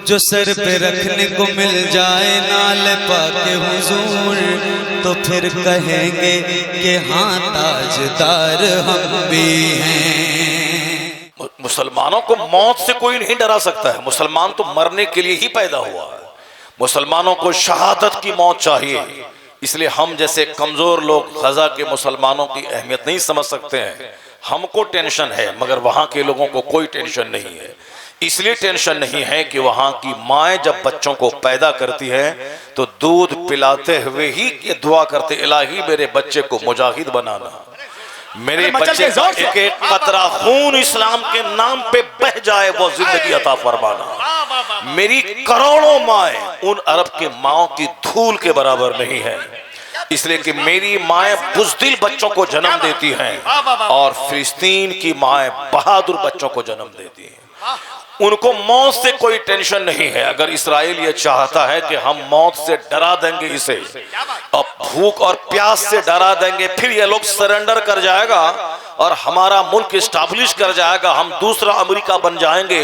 जो सर पे रखने को मिल जाए नाल पाके हुजूर, तो फिर कहेंगे कि हाँ ताजदार हम भी हैं। मुसलमानों को मौत से कोई नहीं डरा सकता है। मुसलमान तो मरने के लिए ही पैदा हुआ है। मुसलमानों को शहादत की मौत चाहिए। इसलिए हम जैसे कमजोर लोग गजा के मुसलमानों की अहमियत नहीं समझ सकते हैं। हमको टेंशन है, मगर वहां के लोगों को कोई टेंशन नहीं है। इसलिए टेंशन नहीं है कि वहां की माएँ जब बच्चों को पैदा करती है तो दूध पिलाते हुए ही ये दुआ करते, इलाही मेरे बच्चे को मुजाहिद बनाना, मेरे बच्चे का एक एक कतरा खून इस्लाम के नाम पे बह जाए वो जिंदगी अता फरमाना। मेरी करोड़ों माएँ उन अरब के माओं की धूल के बराबर नहीं है, इसलिए कि मेरी माएँ बुज़दिल बच्चों को जन्म देती हैं और फिलिस्तीन की माएँ बहादुर बच्चों को जन्म देती हैं। उनको मौत से कोई टेंशन नहीं है। अगर इस्राइल ये चाहता है कि हम मौत से डरा देंगे इसे और भूख और प्यास से डरा देंगे, फिर ये लोग सरेंडर कर जाएगा और हमारा मुल्क इस्टेब्लिश कर जाएगा, हम दूसरा अमेरिका बन जाएंगे,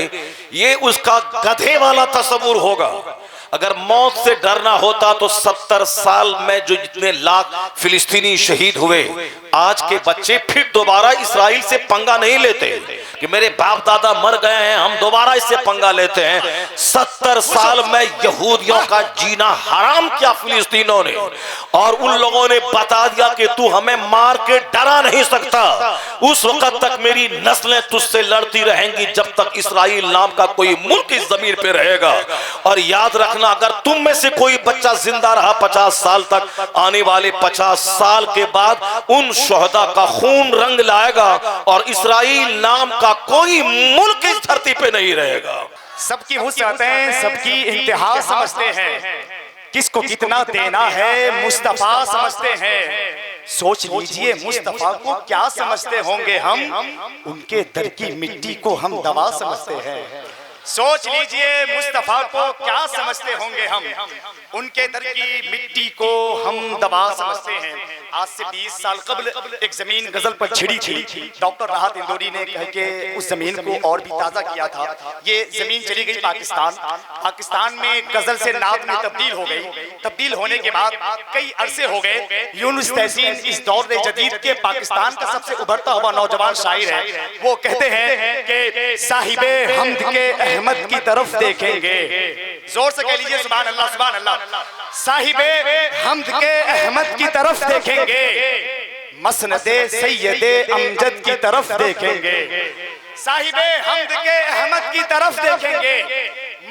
ये उसका गधे वाला तस्वुर होगा। अगर मौत से डरना होता तो 70 साल में जो जितने लाख फिलिस्तीनी शहीद हुए, आज के बच्चे फिर दोबारा इस्राइल से पंगा नहीं लेते कि मेरे बाप दादा मर गए हैं हम दोबारा इससे पंगा लेते हैं। 70 साल में यहूदियों का जीना हराम किया फिलिस्तीनों ने, और उन लोगों ने बता दिया कि तू हमें मार के डरा नहीं सकता। उस वक्त तक मेरी नस्लें तुझसे लड़ती रहेंगी जब तक इस्राइल नाम का कोई मुल्क इस जमीन पे रहेगा। और याद रखना, अगर तुम में से कोई बच्चा जिंदा रहा 50 साल तक, आने वाले 50 साल के बाद उन शोहदा का खून रंग लाएगा और इस्राइल नाम का कोई मुल्क इस धरती पे नहीं रहेगा। सबकी वुसअतें, सबकी इंतहा समझते हैं, किसको कितना देना है मुस्तफा समझते हैं। सोच लीजिए मुस्तफा को क्या समझते होंगे हम, उनके दर की मिट्टी को हम दवा समझते हैं। सोच लीजिए मुस्तफा को क्या समझते होंगे हम, उनके दर की मिट्टी को हम दवा समझते हैं। आज से 20 साल कबल एक जमीन गजल पर छिड़ी थी, डॉक्टर राहत इंदौरी ने कह के उस जमीन को और भी ताजा किया था। ये जमीन चली गई पाकिस्तान, पाकिस्तान में गजल से नात में तब्दील हो गई। तब्दील होने के बाद कई अरसे हो गए। यूनुस तहसीन इस दौर जदीद के पाकिस्तान का सबसे उभरता हुआ नौजवान शायर है। वो कहते हैं कि साहिबे हमद के अहमद की तरफ देखेंगे, जोर से कह लीजिए सुभान अल्लाह सुभान अल्लाह। साहिबे हमद के अहमद की तरफ देखेंगे, मसनदे सैयदे अमजद की तरफ देखेंगे। साहिबे हमद के अहमद की तरफ देखेंगे,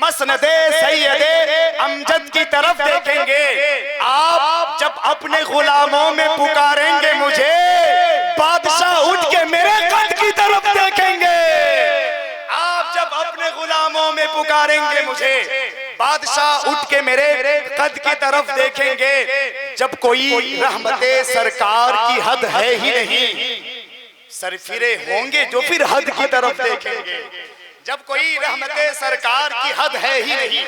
मसनदे सैयदे अमजद की तरफ देखेंगे। आप जब अपने गुलामों में पुकारेंगे मुझे, बादशाह उठ के मेरे कद की तरफ देखेंगे। आप जब अपने गुलामों में पुकारेंगे मुझे, बादशाह उठ के मेरे कद की तरफ देखेंगे। जब कोई रहमते सरकार की हद है ही नहीं, सरफिरे होंगे जो फिर हद की तरफ देखेंगे। जब कोई रहमते सरकार की हद है ही नहीं,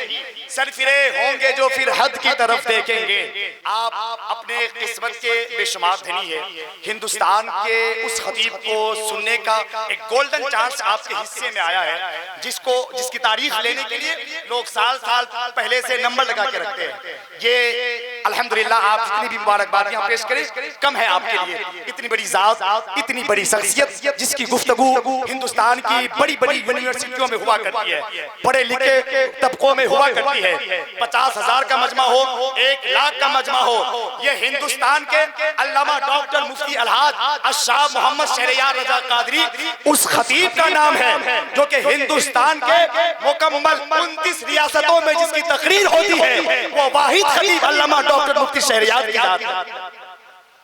सरफिरे होंगे जो फिर हद की तरफ देखेंगे। आप अपने किस्मत के बेशुमार धनी है। हिंदुस्तान के उस खतीब को सुनने का एक गोल्डन चांस आपके हिस्से में आया है, जिसकी तारीख लेने के लिए लोग साल साल पहले से नंबर लगा के रखते हैं। ये अल्हम्दुलिल्लाह आप जितनी भी मुबारकबाद यहाँ पेश करें कम है आपके लिए। इतनी बड़ी जात, इतनी बड़ी शख्सियत जिसकी गुफ्तगू हिंदुस्तान की बड़ी बड़ी यूनिवर्सिटियों में हुआ करती है, पढ़े लिखे तबकों में हुआ करती है। 50,000 का मजमा हो, 1 लाख का मजमा हो, ये हिंदुस्तान के अल्लामा डॉक्टर मुफ्ती अलहाज अशाह मोहम्मद शहरयार रजा कादरी उस खतीब का नाम है, जो कि हिंदुस्तान के मुकम्मल 29 रियासतों में जिसकी तकरीर होती है, वो वाहिद खतीब अल्लामा डॉक्टर मुफ्ती शहरयार की जात।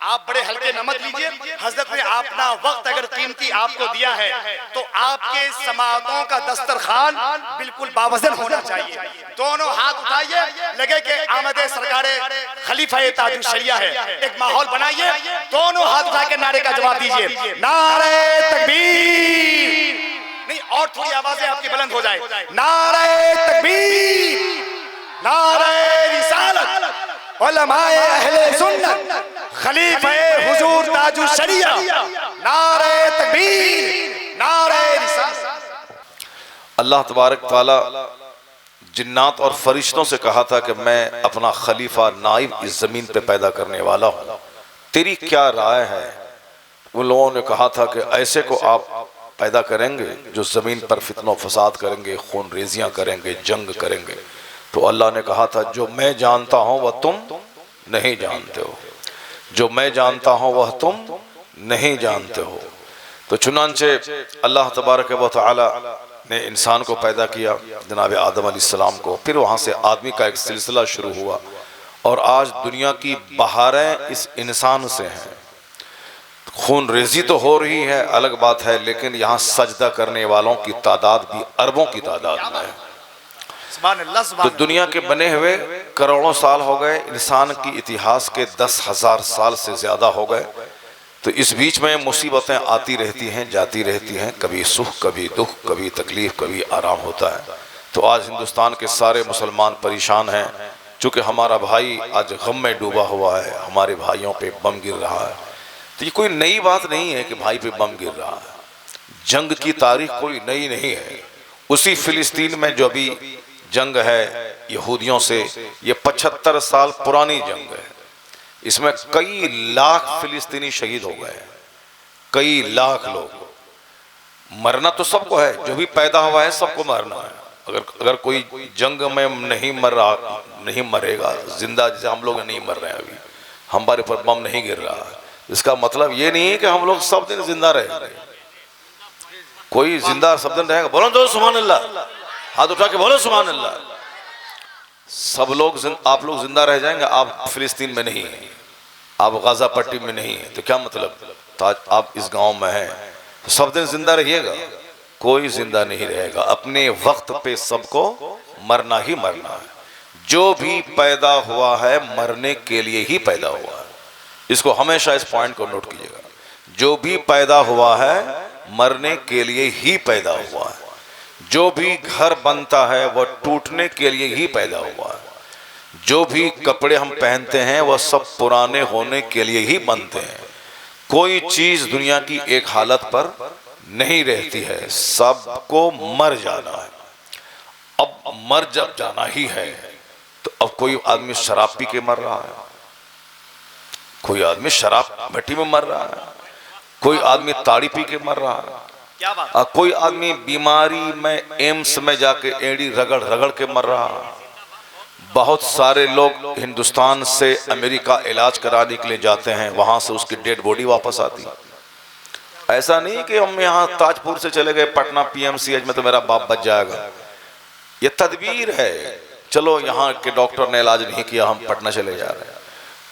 आप बड़े हल्के न मत लीजिए। हजरत ने अपना वक्त अगर कीमती आपको दिया है तो आपके समातों का दस्तरखान बिल्कुल बावजन होना चाहिए। दोनों हाथ उठाइए, लगे कि आमदे सरकारे खलीफा ताजुल शरिया है। एक माहौल बनाइए, दोनों हाथ उठा के नारे का जवाब दीजिए, नारे तकबीर। नहीं, और थोड़ी आवाजें आपकी बुलंद हो जाए, नारे तकबीर, नारे रिसालत, उलमाए अहले सुन्नत, खलीफा हुजूर ताजुल शरिया, नारे तकबीर, नारे रिसालत। अल्लाह तबारक तआला जिन्नात और फरिश्तों से कहा था कि मैं अपना खलीफा नाइब इस ज़मीन पे पैदा करने वाला हूँ, तेरी क्या राय है? उन लोगों ने कहा था कि ऐसे को आप पैदा करेंगे जो ज़मीन पर फितना फसाद करेंगे, खून रेजियाँ करेंगे, जंग करेंगे। तो अल्लाह ने कहा था जो मैं जानता हूँ वह तुम नहीं जानते हो, जो मैं जानता हूँ वह तुम नहीं जानते हो। तो चुनांचे अल्लाह तबारक व तआला ने इंसान को पैदा किया, जनाब आदम अलैहिस्सलाम को। फिर वहाँ से आदमी का एक सिलसिला शुरू हुआ और आज दुनिया की बहारें इस इंसान से हैं। खून रेजी तो हो रही है, अलग बात है, लेकिन यहाँ सजदा करने वालों की तादाद भी अरबों की तादाद में है। तो दुनिया के बने हुए करोड़ों साल हो गए, इंसान की इतिहास के 10,000 साल से ज़्यादा हो गए। तो इस बीच में मुसीबतें आती रहती हैं, जाती रहती हैं, कभी सुख, कभी दुख, कभी तकलीफ, कभी आराम होता है। तो आज हिंदुस्तान के सारे मुसलमान परेशान हैं, चूँकि हमारा भाई आज गम में डूबा हुआ है, हमारे भाइयों पे बम गिर रहा है। तो ये कोई नई बात नहीं है कि भाई पे बम गिर रहा है। जंग की तारीख कोई नई नहीं है। उसी फिलिस्तीन में जो अभी जंग है यहूदियों से, ये 75 साल पुरानी जंग है। इसमें कई लाख फिलिस्तीनी शहीद हो गए, कई लाख लोग। मरना तो सबको है, जो भी पैदा हुआ है सबको मरना है। अगर कोई जंग में नहीं मरेगा जिंदा, जैसे हम लोग नहीं मर रहे हैं, अभी हमारे ऊपर बम नहीं गिर रहा है, इसका मतलब ये नहीं है कि हम लोग सब दिन जिंदा रहेंगे। कोई जिंदा सब दिन रहेगा? बोलो तो सुभान अल्लाह, हाथ उठा के बोलो सुभान अल्लाह। सब लोग आप लोग जिंदा रह जाएंगे, आप फिलिस्तीन में नहीं हैं, आप गाजा पट्टी में नहीं है, तो क्या मतलब? तो आज आप इस गांव में हैं तो सब दिन जिंदा रहिएगा? कोई जिंदा नहीं रहेगा। अपने वक्त पे सबको मरना ही मरना है। जो भी पैदा हुआ है मरने के लिए ही पैदा हुआ है। इसको हमेशा इस पॉइंट को नोट कीजिएगा। जो भी पैदा हुआ है मरने के लिए ही पैदा हुआ है। जो भी घर बनता है वह टूटने के लिए ही पैदा हुआ है। जो भी कपड़े हम पहनते हैं वह सब पुराने होने के लिए ही बनते हैं। कोई चीज दुनिया की एक हालत पर नहीं रहती है, सबको मर जाना है। अब मर जब जाना ही है तो अब कोई आदमी शराब पी के मर रहा है, कोई आदमी शराब भट्टी में मर रहा है, कोई आदमी ताड़ी पी के मर रहा है, क्या बात? कोई आदमी बीमारी में एम्स में जाके एड़ी रगड़ रगड़ के मर रहा है। बहुत सारे लोग हिंदुस्तान से अमेरिका इलाज कराने के लिए जाते हैं, वहां से उसकी डेड बॉडी वापस आती है। ऐसा नहीं कि हम यहाँ ताजपुर से चले गए पटना पीएमसीएच में तो मेरा बाप बच जाएगा। ये तदबीर है। चलो यहाँ के डॉक्टर ने इलाज नहीं किया, हम पटना चले जा रहे हैं।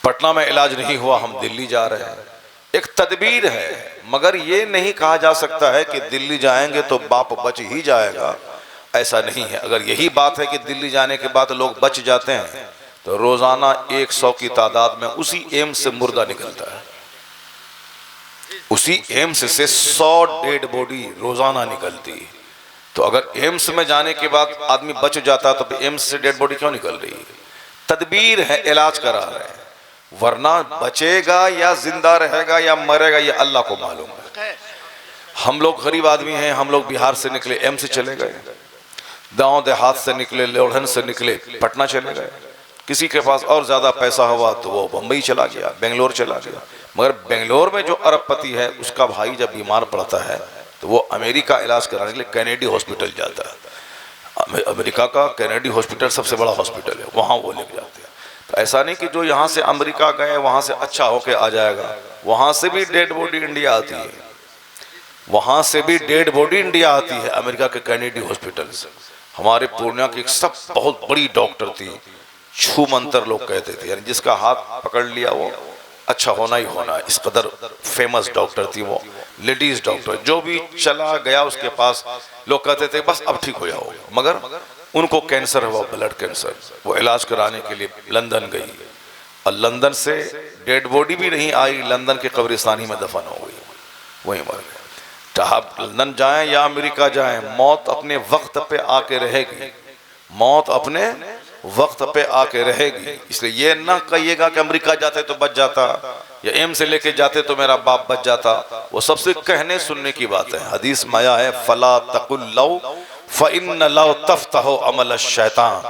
पटना में इलाज नहीं हुआ, हम दिल्ली जा रहे हैं। एक तदबीर है। मगर ये नहीं कहा जा सकता है कि दिल्ली जाएंगे तो बाप बच ही जाएगा, ऐसा नहीं है। अगर यही बात है कि दिल्ली जाने के बाद लोग बच जाते हैं तो रोजाना 100 की तादाद में उसी एम्स से मुर्दा निकलता है। उसी एम्स से 100 डेड बॉडी रोजाना निकलती है। तो अगर एम्स में जाने के बाद आदमी बच जाता तो एम्स से डेड बॉडी क्यों निकल रही है? तदबीर है, इलाज करा रहे हैं। वरना बचेगा या जिंदा रहेगा या मरेगा ये अल्लाह को मालूम है। हम लोग गरीब आदमी हैं, हम लोग बिहार से निकले एम्स से चले गए, गाँव देहात से निकले, लोढ़न से निकले पटना चले गए। किसी के पास और ज्यादा पैसा हुआ तो वो बम्बई चला गया, बेंगलोर चला गया। मगर बेंगलोर में जो अरबपति है उसका भाई जब बीमार पड़ता है तो वो अमेरिका इलाज कराने के लिए कैनेडी हॉस्पिटल जाता है। अमेरिका का कैनेडी हॉस्पिटल सबसे बड़ा हॉस्पिटल है, वहाँ वो लेके जाते हैं। तो ऐसा नहीं कि जो यहाँ से अमेरिका गए वहाँ से अच्छा होके आ जाएगा। वहाँ से भी डेड बॉडी इंडिया आती है, वहाँ से भी डेड बॉडी इंडिया आती है अमेरिका के कैनेडी हॉस्पिटल से। हमारे पूर्णिया की एक सब बहुत बड़ी डॉक्टर थी, छू मंतर लोग कहते थे, यानी जिसका हाथ पकड़ लिया वो अच्छा होना ही होना। इस कदर फेमस डॉक्टर थी वो, लेडीज डॉक्टर। जो भी चला गया उसके पास लोग कहते थे बस अब ठीक हो जाओ। मगर उनको कैंसर हुआ, ब्लड कैंसर। वो इलाज कराने के लिए लंदन गई और लंदन से डेड बॉडी भी नहीं आई, लंदन के कब्रिस्तानी में दफन हो गई, वहीं मर गए। आप लंदन जाएं या अमेरिका जाएं, मौत अपने वक्त पे आके रहेगी, मौत अपने वक्त पे आके रहेगी। इसलिए ये ना कहिएगा कि अमेरिका जाते तो बच जाता या एम से लेके जाते तो मेरा बाप बच जाता। वो सबसे कहने सुनने की बात है। हदीस में आया है फला तकुल लौ फ़इन्न लौ तफ्तहु अमल शैतान,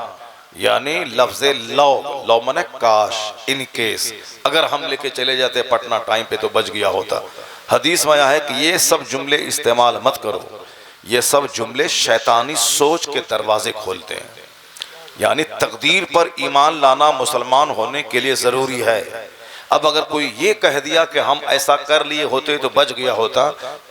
यानी लफ्ज़ लौ, लौ मने काश, इन केस, अगर हम लेके चले जाते पटना टाइम पे तो बच गया होता। हदीस में आया है कि ये सब जुमले इस्तेमाल मत करो, ये सब जुमले शैतानी सोच के दरवाजे खोलते हैं। यानी तकदीर पर ईमान लाना मुसलमान होने के लिए ज़रूरी है। अब अगर कोई ये कह दिया कि हम ऐसा कर लिए होते तो बच गया होता,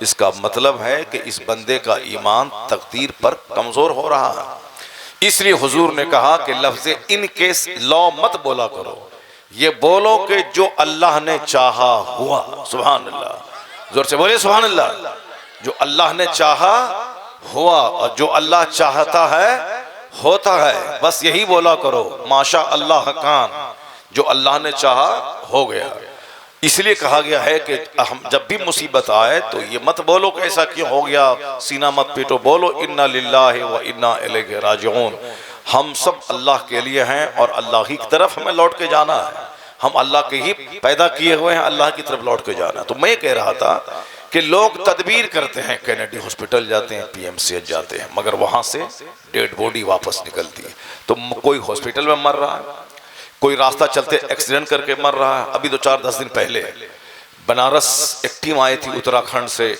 इसका मतलब है कि इस बंदे का ईमान तकदीर पर कमज़ोर हो रहा है। इसलिए हुजूर ने कहा कि लफ्ज़ इन केस लौ मत बोला करो, ये बोलो कि जो अल्लाह ने चाहा हुआ। सुभान अल्लाह, जोर से बोले सुभान अल्लाह। जो अल्लाह ने चाहा हुआ और जो अल्लाह चाहता है होता है, बस यही बोला करो। माशा अल्लाह कान, जो अल्लाह ने चाहा हो गया। इसलिए कहा गया है कि हम जब भी मुसीबत आए तो ये मत बोलो कि ऐसा क्यों हो गया, सीना मत पीटो, बोलो इन्ना लिल्लाहि व इन्ना इलैहि राजिऊन। हम सब अल्लाह के लिए हैं और अल्लाह ही की तरफ हमें लौट के जाना है। हम अल्लाह के ही पैदा किए हुए हैं, अल्लाह की तरफ लौट के जाना। तो मैं कह रहा था कि लोग तदबीर करते हैं, कैनेडी हॉस्पिटल जाते हैं, PMCH जाते हैं, मगर वहाँ से डेड बॉडी वापस निकलती है। तो कोई हॉस्पिटल में मर रहा है, कोई रास्ता चलते एक्सीडेंट करके मर रहा है। अभी तो 4-10 दिन पहले बनारस एक टीम आई थी उत्तराखंड से,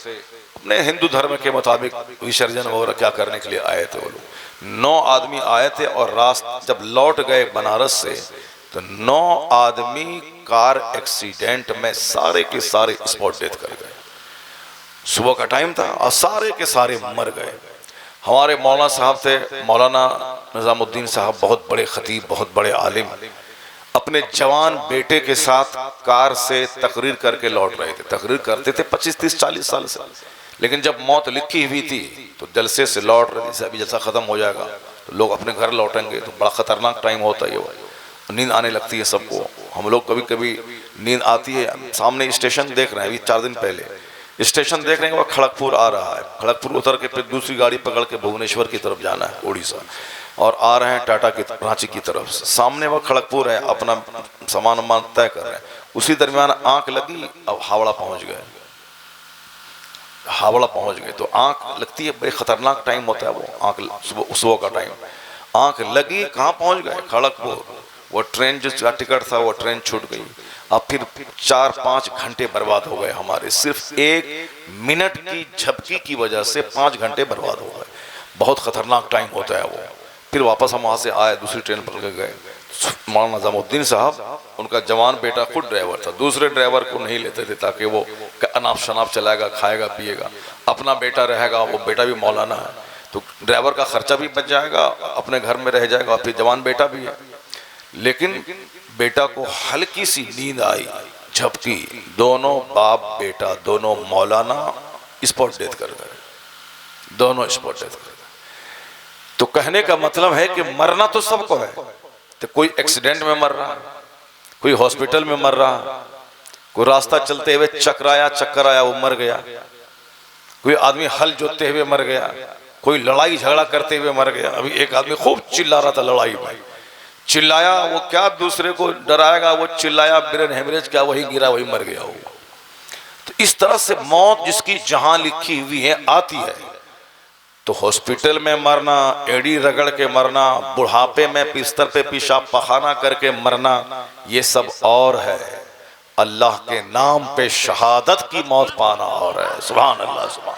अपने हिंदू धर्म के मुताबिक विसर्जन वगैरह क्या करने के लिए आए थे। वो लोग 9 आदमी आए थे और रास्ता जब लौट गए बनारस से तो 9 आदमी कार एक्सीडेंट में सारे के सारे स्पॉट डेथ कर गए। सुबह का टाइम था और सारे के सारे मर गए। हमारे मौलाना साहब थे, मौलाना निज़ामुद्दीन साहब, बहुत बड़े खतीब, बहुत बड़े आलिम, अपने जवान बेटे के साथ कार से तकरीर करके लौट रहे थे। तकरीर करते थे 25, 30, 40 साल से, लेकिन जब मौत लिखी हुई थी तो जलसे से लौट रहे थे। अभी जलसा ख़त्म हो जाएगा तो लोग अपने घर लौटेंगे, तो बड़ा ख़तरनाक टाइम होता है ये। नींद आने लगती है सबको। हम लोग कभी कभी नींद आती है, सामने स्टेशन देख रहे हैं, अभी 4 दिन पहले स्टेशन देख रहे हैं, वह खड़गपुर आ रहा है, खड़गपुर उतर के फिर दूसरी गाड़ी पकड़ के भुवनेश्वर की तरफ जाना है, उड़ीसा, और आ रहे हैं टाटा की रांची की तरफ। सामने वह खड़गपुर है, अपना सामान वामान तय कर रहे हैं। उसी दरमियान आंख लगी, अब हावड़ा पहुंच गए। हावड़ा पहुंच गए तो आंख लगती है, बड़े खतरनाक टाइम होता है वो आंख, सुबह का टाइम। आंख लगी, कहाँ पहुंच गए? खड़गपुर। वो ट्रेन जो टिकट था वो ट्रेन छूट गई। अब फिर 4-5 घंटे बर्बाद हो गए हमारे, सिर्फ 1 मिनट की झपकी की वजह से 5 घंटे बर्बाद हो गए। बहुत खतरनाक टाइम होता है वो। फिर वापस हम वहाँ से आए, दूसरी ट्रेन पकड़ के गए। मौलाना निज़ामुद्दीन साहब, उनका जवान बेटा खुद ड्राइवर था, दूसरे ड्राइवर को नहीं लेते थे ताकि वो अनाप शनाप चलाएगा, खाएगा पिएगा, अपना बेटा रहेगा, वो बेटा भी मौलाना है तो ड्राइवर का खर्चा भी बच जाएगा, अपने घर में रह जाएगा, फिर जवान बेटा भी है। लेकिन बेटा को हल्की सी नींद आई, झपकी, दोनों बाप बेटा दोनों मौलाना स्पॉट डेथ कर गए, दोनों स्पॉट डेथ कर गए। तो कहने का मतलब है कि मरना तो सबको है। तो कोई एक्सीडेंट में मर रहा, कोई हॉस्पिटल में मर रहा, कोई रास्ता चलते हुए चक्कर आया वो मर गया, कोई आदमी हल जोतते हुए मर गया, कोई लड़ाई झगड़ा करते हुए मर गया। अभी एक आदमी खूब चिल्ला रहा था लड़ाई में, चिल्लाया, वो क्या दूसरे को डराएगा, वो चिल्लाया, ब्रेन हेमरेज क्या, वही गिरा, वही मर गया वो। तो इस तरह से मौत जिसकी जहां लिखी हुई है आती है। तो हॉस्पिटल में मरना, एड़ी रगड़ के मरना, बुढ़ापे में बिस्तर पे पेशाब पखाना करके मरना, ये सब और है। अल्लाह के नाम पे शहादत की मौत पाना और है। सुभान अल्लाह, सुभान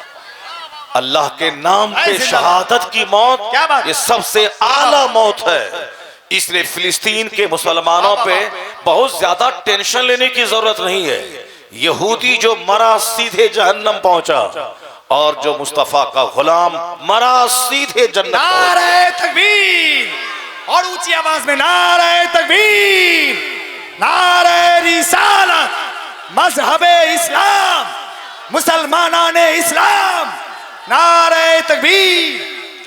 अल्लाह के नाम पे शहादत की मौत, ये सबसे आला मौत है। इसलिए फिलिस्तीन के मुसलमानों पे बहुत ज्यादा टेंशन लेने की जरूरत नहीं है। यहूदी जो मरा सीधे जहन्नम पहुंचा, और जो मुस्तफा का गुलाम मरा सीधे जन्नत। नारे तकबीर, और ऊंची आवाज में नारे तकबीर, नारे रिसालत, मजहबे इस्लाम, मुसलमानाने इस्लाम, नारे तकबीर,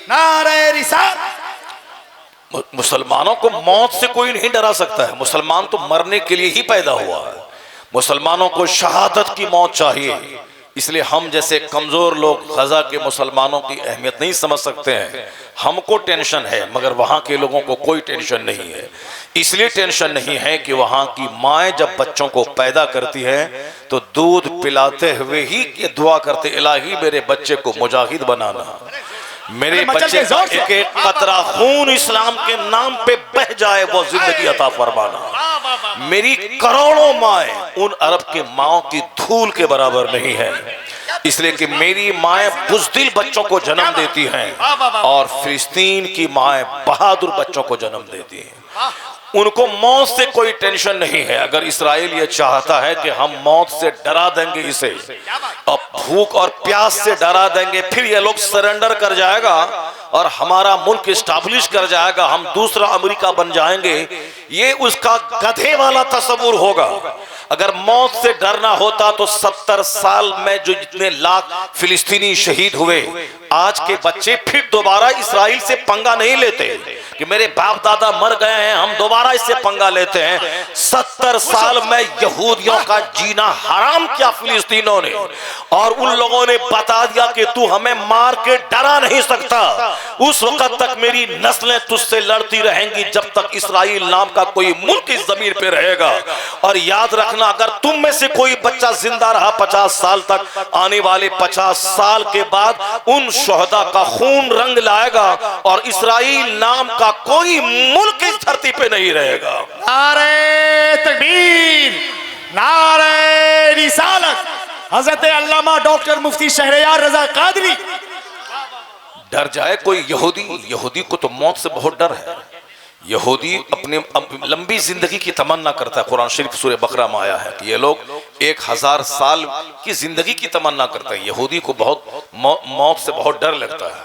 नारे रिसालत। मुसलमानों को मौत से कोई नहीं डरा सकता है। मुसलमान तो मरने के लिए ही पैदा हुआ है। मुसलमानों को शहादत की मौत चाहिए। इसलिए हम जैसे कमजोर लोग गजा के मुसलमानों की अहमियत नहीं समझ सकते हैं। हमको टेंशन है, मगर वहाँ के लोगों को कोई टेंशन नहीं है। इसलिए टेंशन नहीं है कि वहाँ की माएँ जब बच्चों को पैदा करती हैं तो दूध पिलाते हुए ही ये दुआ करते, इलाही मेरे बच्चे को मुजाहिद बनाना, मेरे मचल बच्चे के का जोर से। एक एक कतरा खून इस्लाम के नाम पे बह जाए, वो जिंदगी अता फरमाना। मेरी करोड़ों माएं उन अरब के माओं की धूल के बराबर नहीं है, इसलिए कि मेरी माएं बुज़दिल बच्चों को जन्म देती हैं और फिलिस्तीन की माएं बहादुर बच्चों को जन्म देती हैं। उनको मौत से कोई टेंशन नहीं है। अगर इस्राइल ये चाहता है कि हम मौत से डरा देंगे इसे और भूख और प्यास से डरा देंगे, फिर ये लोग सरेंडर कर जाएगा और हमारा मुल्क इस्टेब्लिश कर जाएगा, हम दूसरा अमेरिका बन जाएंगे, ये उसका गधे वाला तस्वुर होगा। अगर मौत से डरना होता तो 70 साल में जो जितने लाख फिलिस्तीनी शहीद हुए, आज के बच्चे फिर दोबारा इस्राइल से पंगा नहीं लेते कि मेरे बाप दादा मर गए हैं हम दोबारा इससे पंगा लेते हैं। 70 साल में यहूदियों का जीना हराम किया फिलिस्तीनों ने, और उन लोगों ने बता दिया कि तू हमें मार के डरा नहीं सकता। उस वक्त तक मेरी नस्लें तुझसे लड़ती रहेंगी जब तक इस्राइल नाम का कोई मुल्क इस जमीन पे रहेगा। और याद रखना, अगर तुम में से कोई बच्चा जिंदा रहा 50 साल तक, आने वाले 50 साल के बाद उन शोहदा का खून रंग लाएगा और इस्राइल नाम का कोई मुल्क इस धरती पे नहीं रहेगा। नारे तकबीर, नारे रिसालत, हजरत अल्लामा डॉक्टर मुफ्ती शहरयार रजा कादरी। डर जाए कोई यहूदी को तो मौत से बहुत डर है। यहूदी अपने लंबी जिंदगी की तमन्ना करता है। कुरान शरीफ सूरह बकरा में आया है कि ये लोग 1000 साल की जिंदगी की तमन्ना करते हैं। यहूदी को बहुत मौत से बहुत डर लगता है,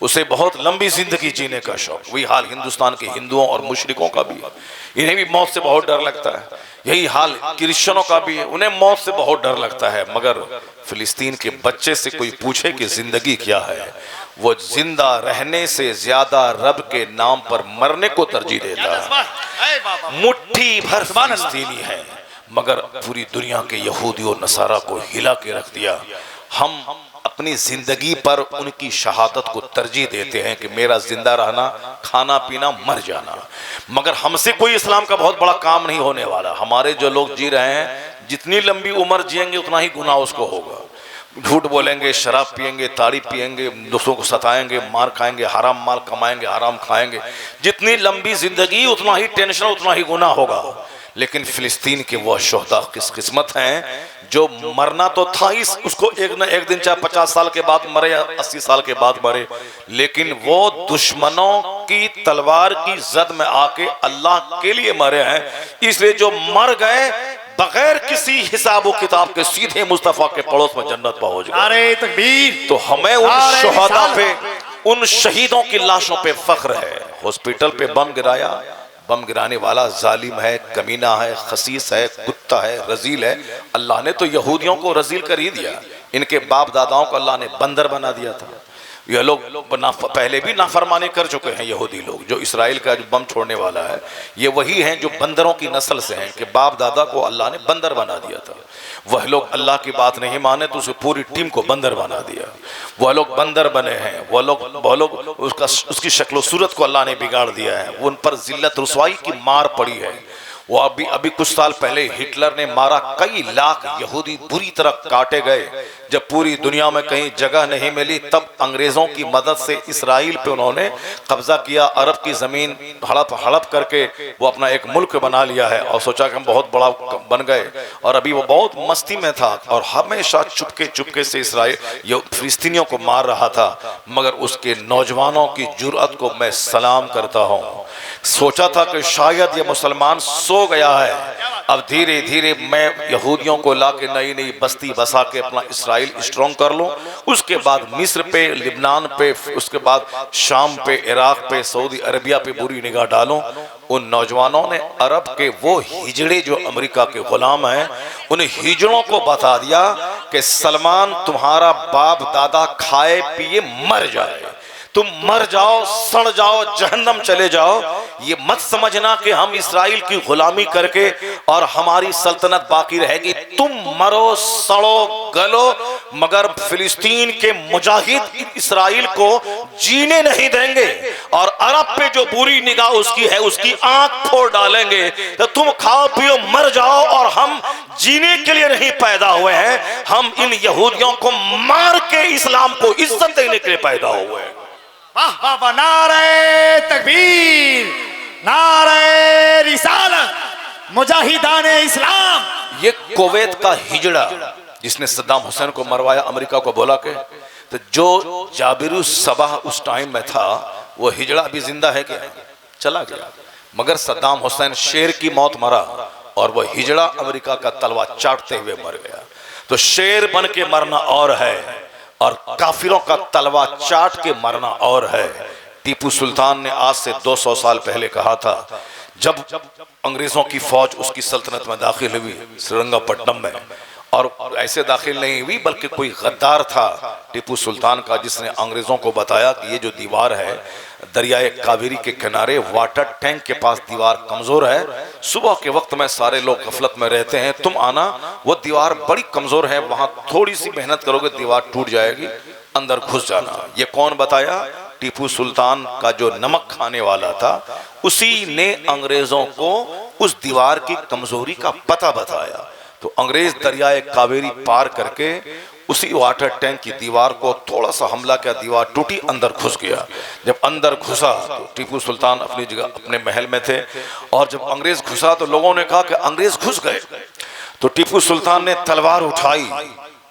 उसे बहुत लंबी जिंदगी जीने का शौक। वही हाल हिंदुस्तान के हिंदुओं और मुशरिकों का भी है, इन्हें भी मौत से बहुत डर लगता है। यही हाल क्रिश्चियनों का भी है, उन्हें मौत से बहुत डर लगता है। मगर फिलिस्तीन के बच्चे से कोई पूछे कि जिंदगी क्या है, वो जिंदा रहने से ज्यादा रब के नाम पर मरने को तरजीह देता है। मुट्ठी भर फिलिस्तीनी है, मगर पूरी दुनिया के यहूदी और नसारा को हिला के रख दिया। हम अपनी जिंदगी पर उनकी शहादत को तरजीह देते हैं कि मेरा जिंदा रहना, खाना पीना, मर जाना। मगर हमसे कोई इस्लाम का बहुत बड़ा काम नहीं होने वाला। हमारे जो लोग जी रहे हैं, जितनी लंबी उम्र जिएंगे उतना ही गुनाह उसको होगा। झूठ बोलेंगे, शराब पिएंगे, ताड़ी पिएंगे, दूसरों को सताएंगे, मार खाएंगे, हराम माल कमाएंगे, हराम खाएंगे। जितनी लंबी जिंदगी उतना ही टेंशन, उतना ही गुनाह होगा। लेकिन फिलिस्तीन के वो शोहदा किस किस्मत हैं जो मरना तो था ही, उसको एक न एक दिन, चाहे 50 साल के बाद मरे या 80 साल के बाद मरे, लेकिन वो दुश्मनों की तलवार की जद में आके अल्लाह के लिए मरे हैं। इसलिए जो मर गए बगैर किसी हिसाब किताब के सीधे मुस्तफा के पड़ोस में जन्नत पहुंच गए। नारे तकबीर। तो हमें उन शोहदा पे, उन शहीदों की लाशों पे फख्र है। हॉस्पिटल पे बम गिराया, बम गिराने वाला जालिम है, कमीना है, खसीस है, कुत्ता है, रजील है। अल्लाह ने तो यहूदियों को रजील कर ही दिया, इनके बाप दादाओं को अल्लाह ने बंदर बना दिया था। यह लोग पहले भी नाफरमानी कर चुके हैं। यहूदी लोग जो इसराइल का जो बम छोड़ने वाला है, ये वही हैं जो बंदरों की नस्ल से हैं कि बाप दादा को अल्लाह ने बंदर बना दिया था। वह लोग अल्लाह की बात नहीं माने तो उसे पूरी टीम को बंदर बना दिया। वह लोग बंदर बने हैं, वह लोग उसकी शक्ल सूरत को अल्लाह ने बिगाड़ दिया है। वो उन पर जिल्लत रुसवाई की मार पड़ी है। वो अभी कुछ साल पहले हिटलर ने मारा, कई लाख यहूदी बुरी तरह काटे गए। जब पूरी दुनिया में कहीं जगह नहीं मिली, तब अंग्रेजों की मदद से इसराइल पे उन्होंने कब्जा किया। अरब की जमीन हड़प करके वो अपना एक मुल्क बना लिया है और सोचा कि हम बहुत बड़ा बन गए। और अभी वो बहुत मस्ती में था और हमेशा चुपके से इसराइल फिलिस्तीनियों को मार रहा था। मगर उसके नौजवानों की जुर्अत को मैं सलाम करता हूँ। सोचा था कि शायद ये मुसलमान सो गया है, अब धीरे धीरे मैं यहूदियों को लाके नई बस्ती बसा के अपना इसराइल स्ट्रॉन्ग कर लूं। उसके बाद मिस्र पे, लिबनान पे, उसके बाद शाम पे, इराक पे, सऊदी अरबिया पे बुरी निगाह डालूं। उन नौजवानों ने अरब के वो हिजड़े जो अमेरिका के गुलाम हैं, उन हिजड़ों को बता दिया कि सलमान तुम्हारा बाप दादा खाए पिए मर जाए, तुम मर जाओ, सड़ जाओ, जहन्नम चले जाओ। ये मत समझना कि हम इसराइल की गुलामी करके और हमारी सल्तनत बाकी रहेगी। तुम मरो, सड़ो, गलो, मगर फिलिस्तीन के मुजाहिद इसराइल को जीने नहीं देंगे। और अरब पे जो बुरी निगाह उसकी है, उसकी आंख फोड़ डालेंगे। तो तुम खाओ पियो मर जाओ, और हम जीने के लिए नहीं पैदा हुए हैं, हम इन यहूदियों को मार के इस्लाम को इज्जत देने के लिए पैदा हुए हैं। वाह वाह वाह, नारे तकबीर, नारे रिसालत, मुजाहिदाने इस्लाम। ये कुवैत का हिजड़ा जिसने सद्दाम हुसैन को मरवाया अमेरिका को बोला के, तो जो जाबिरू सबाह उस टाइम में था वो हिजड़ा अभी जिंदा है क्या? चला गया। मगर सद्दाम हुसैन शेर की मौत मरा और वह हिजड़ा अमेरिका का तलवार चाटते हुए मर गया। तो शेर बन के मरना और है और काफिरों का तलवार चाट के मरना और है। टीपू सुल्तान ने आज से 200 साल पहले कहा था, जब अंग्रेजों की फौज उसकी सल्तनत में दाखिल हुई श्रीरंगपट्टनम में, और ऐसे दाखिल नहीं हुई बल्कि कोई गद्दार था टीपू सुल्तान का, जिसने अंग्रेजों को बताया कि ये जो दीवार है दरियाए कावेरी के किनारे वाटर टैंक के पास दीवार कमजोर है, सुबह के वक्त में सारे लोग गफलत में रहते हैं, तुम आना, वो दीवार बड़ी कमजोर है, वहां थोड़ी सी मेहनत करोगे दीवार टूट जाएगी, अंदर घुस जाना। ये कौन बताया? टीपू सुल्तान का जो नमक खाने वाला था, उसी ने अंग्रेजों को उस दीवार की कमजोरी का पता बताया। तो अंग्रेज दरियाए कावेरी पार करके उसी वाटर टैंक की दीवार को थोड़ा सा हमला किया, दीवार टूटी, अंदर घुस गया। जब अंदर घुसा तो टीपू सुल्तान अपनी जगह अपने महल में थे, और जब अंग्रेज घुसा तो लोगों ने कहा कि अंग्रेज घुस गए। तो टीपू सुल्तान ने तलवार उठाई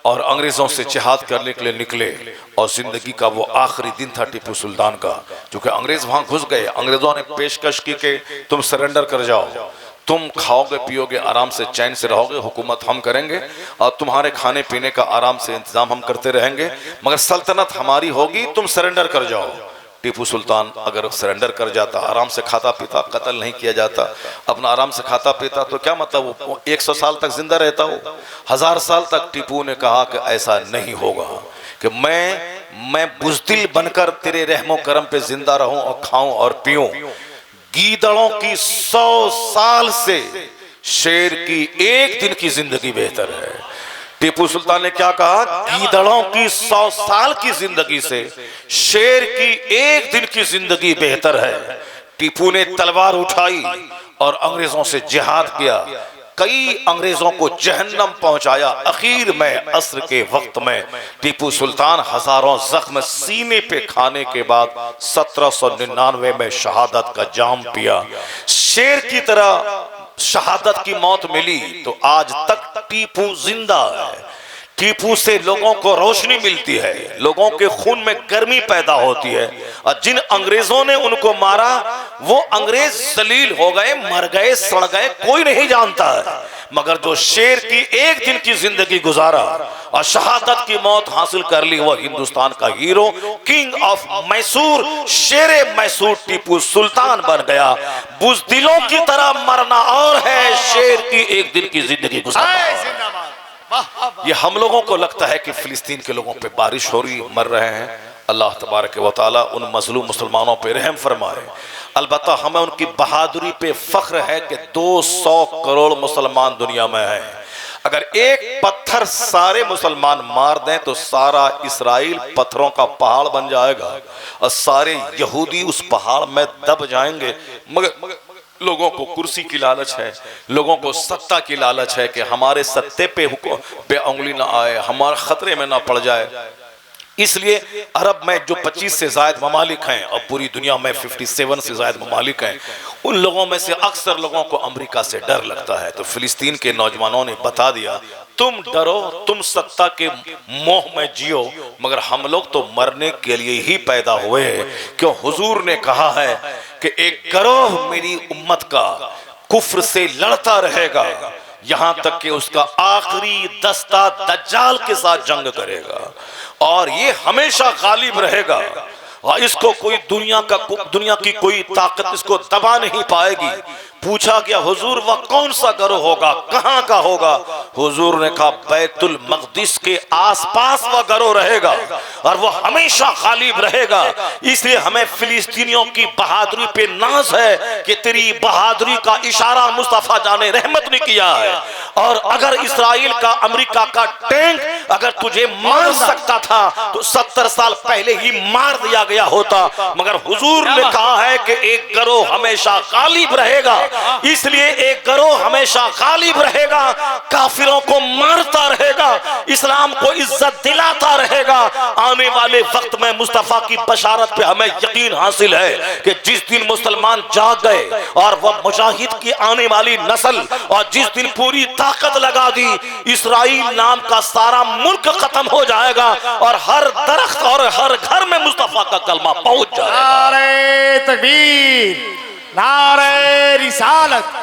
और अंग्रेजों से जिहाद करने के लिए निकले, और जिंदगी का वो आखिरी दिन था टीपू सुल्तान का, क्योंकि अंग्रेज वहां घुस गए। अंग्रेजों ने पेशकश की कि तुम सरेंडर कर जाओ, तुम खाओगे पियोगे आराम से चैन से रहोगे, हुकूमत हम करेंगे और तुम्हारे खाने पीने का आराम से इंतजाम हम करते रहेंगे, मगर सल्तनत हमारी होगी, तुम सरेंडर कर जाओ। टीपू सुल्तान अगर सरेंडर कर जाता, आराम से खाता पीता, कत्ल नहीं किया जाता, अपना आराम से खाता पीता, तो क्या मतलब वो 100 साल तक जिंदा रहता हो, 1000 साल तक। टीपू ने कहा कि ऐसा नहीं होगा कि मैं बुज़दिल बनकर तेरे रहमो करम पे जिंदा रहूं और खाऊं और पीऊं। गीदड़ों की 100 साल से शेर की एक दिन की जिंदगी बेहतर है। टीपू सुल्तान ने क्या कहा? गीदड़ों की 100 साल की जिंदगी से शेर की एक दिन की जिंदगी बेहतर है। टीपू ने तलवार उठाई और अंग्रेजों से जिहाद किया, कई अंग्रेजों को जहन्नम पहुंचाया। आखिर में असर के वक्त में टीपू सुल्तान हजारों जख्म सीने पे खाने के बाद 1799 में शहादत का जाम पिया। शेर की तरह शहादत की मौत मिली तो आज तक टीपू जिंदा है। टीपू से लोगों को रोशनी मिलती है, लोगों के खून में गर्मी पैदा होती है, और जिन अंग्रेजों ने उनको मारा वो अंग्रेज जलील हो गए, मर गए, सड़ गए, कोई नहीं जानता है। मगर जो शेर की एक दिन की जिंदगी गुजारा और शहादत की मौत हासिल कर ली, वो हिंदुस्तान का हीरो, किंग ऑफ मैसूर, शेरे मैसूर टीपू सुल्तान बन गया। बुज़दिलों की तरह मरना और है, शेर की एक दिन की जिंदगी गुजारना। ये हम लोगों को लगता है कि फिलिस्तीन के लोगों पे बारिश हो रही, मर रहे हैं। अल्लाह तबारक व तआला उन मजलूम मुसलमानों पे रहम फरमाए। अलबत्ता हमें उनकी बहादुरी पे फख्र है कि 200 करोड़ मुसलमान दुनिया में हैं। अगर एक पत्थर सारे मुसलमान मार दें तो सारा इसराइल पत्थरों का पहाड़ बन जाएगा और सारे यहूदी उस पहाड़ में दब जाएंगे। मगर लोगों को कुर्सी की लालच है, लोगों को सत्ता की लालच है कि हमारे सत्ते पे उंगली ना आए, हमारा खतरे में ना पड़ जाए। इसलिए अरब में जो 25 से ज्यादा ममालिक हैं और पूरी दुनिया में 57 से ज्यादा ममालिक हैं, उन लोगों में से अक्सर लोगों को अमेरिका से डर लगता है। तो फिलिस्तीन के नौजवानों ने बता दिया, तुम डरो, तुम सत्ता के मोह में जियो, मगर हम लोग तो मरने के लिए ही पैदा हुए हैं। क्यों? हुजूर ने कहा है कि एक गिरोह मेरी उम्मत का कुफ्र से लड़ता रहेगा यहां तक कि उसका आखिरी दस्ता दज्जाल के साथ जंग करेगा और ये हमेशा गालिब रहेगा। इसको कोई दुनिया की कोई ताकत इसको दबा नहीं पाएगी। पूछा गया, हुजूर वह कौन सा गिरोह होगा, कहां का होगा? हुजूर ने कहा, बैतुल मक़दिस के आसपास वह गिरोह रहेगा और वह हमेशा गालिब रहेगा। इसलिए हमें फिलिस्तीनियों की बहादुरी पे नाज है कि तेरी बहादुरी का इशारा मुस्तफा जाने रहमत ने किया है। और अगर इसराइल का, अमेरिका का टैंक अगर तुझे मार सकता था तो 70 साल पहले ही मार दिया गया होता, मगर हुजूर ने कहा है कि एक गिरोह हमेशा गालिब रहेगा, इसलिए एक गिरोह हमेशा गालिब रहेगा, काफिरों को मारता रहेगा, इस्लाम को इज्जत दिलाता रहेगा। आने वाले वक्त में मुस्तफा की बशारत पे हमें यकीन हासिल है कि जिस दिन मुसलमान जाग गए और वह मुजाहिद की आने वाली नस्ल, और जिस दिन पूरी ताकत लगा दी, इस्राइल नाम का सारा मुल्क खत्म हो जाएगा और हर दरख्त और हर घर में मुस्तफा का कलमा पहुंच जाएगा। नारे तकबीर, नारे रिसालत,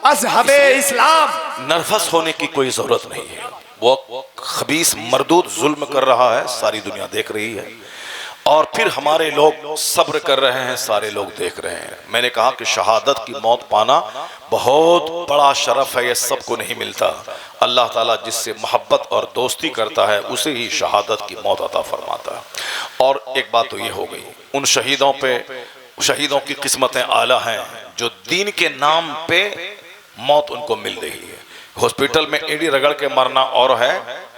मज़हबे इस्लाम। नर्वस होने की कोई जरूरत नहीं है। वो खबीस मरदूद जुल्म कर रहा है, सारी दुनिया देख रही है, और फिर हमारे लोग सब्र कर रहे हैं, सारे लोग देख रहे हैं। मैंने कहा कि शहादत की मौत पाना बहुत बड़ा शरफ है, ये सबको नहीं मिलता। अल्लाह ताला जिससे मोहब्बत और दोस्ती करता है उसे ही शहादत की मौत अता फरमाता है। और एक बात तो ये हो गई, उन शहीदों की किस्मतें आला हैं जो दीन के नाम पे मौत उनको मिल रही है। हॉस्पिटल में एड़ी रगड़ के मरना और है,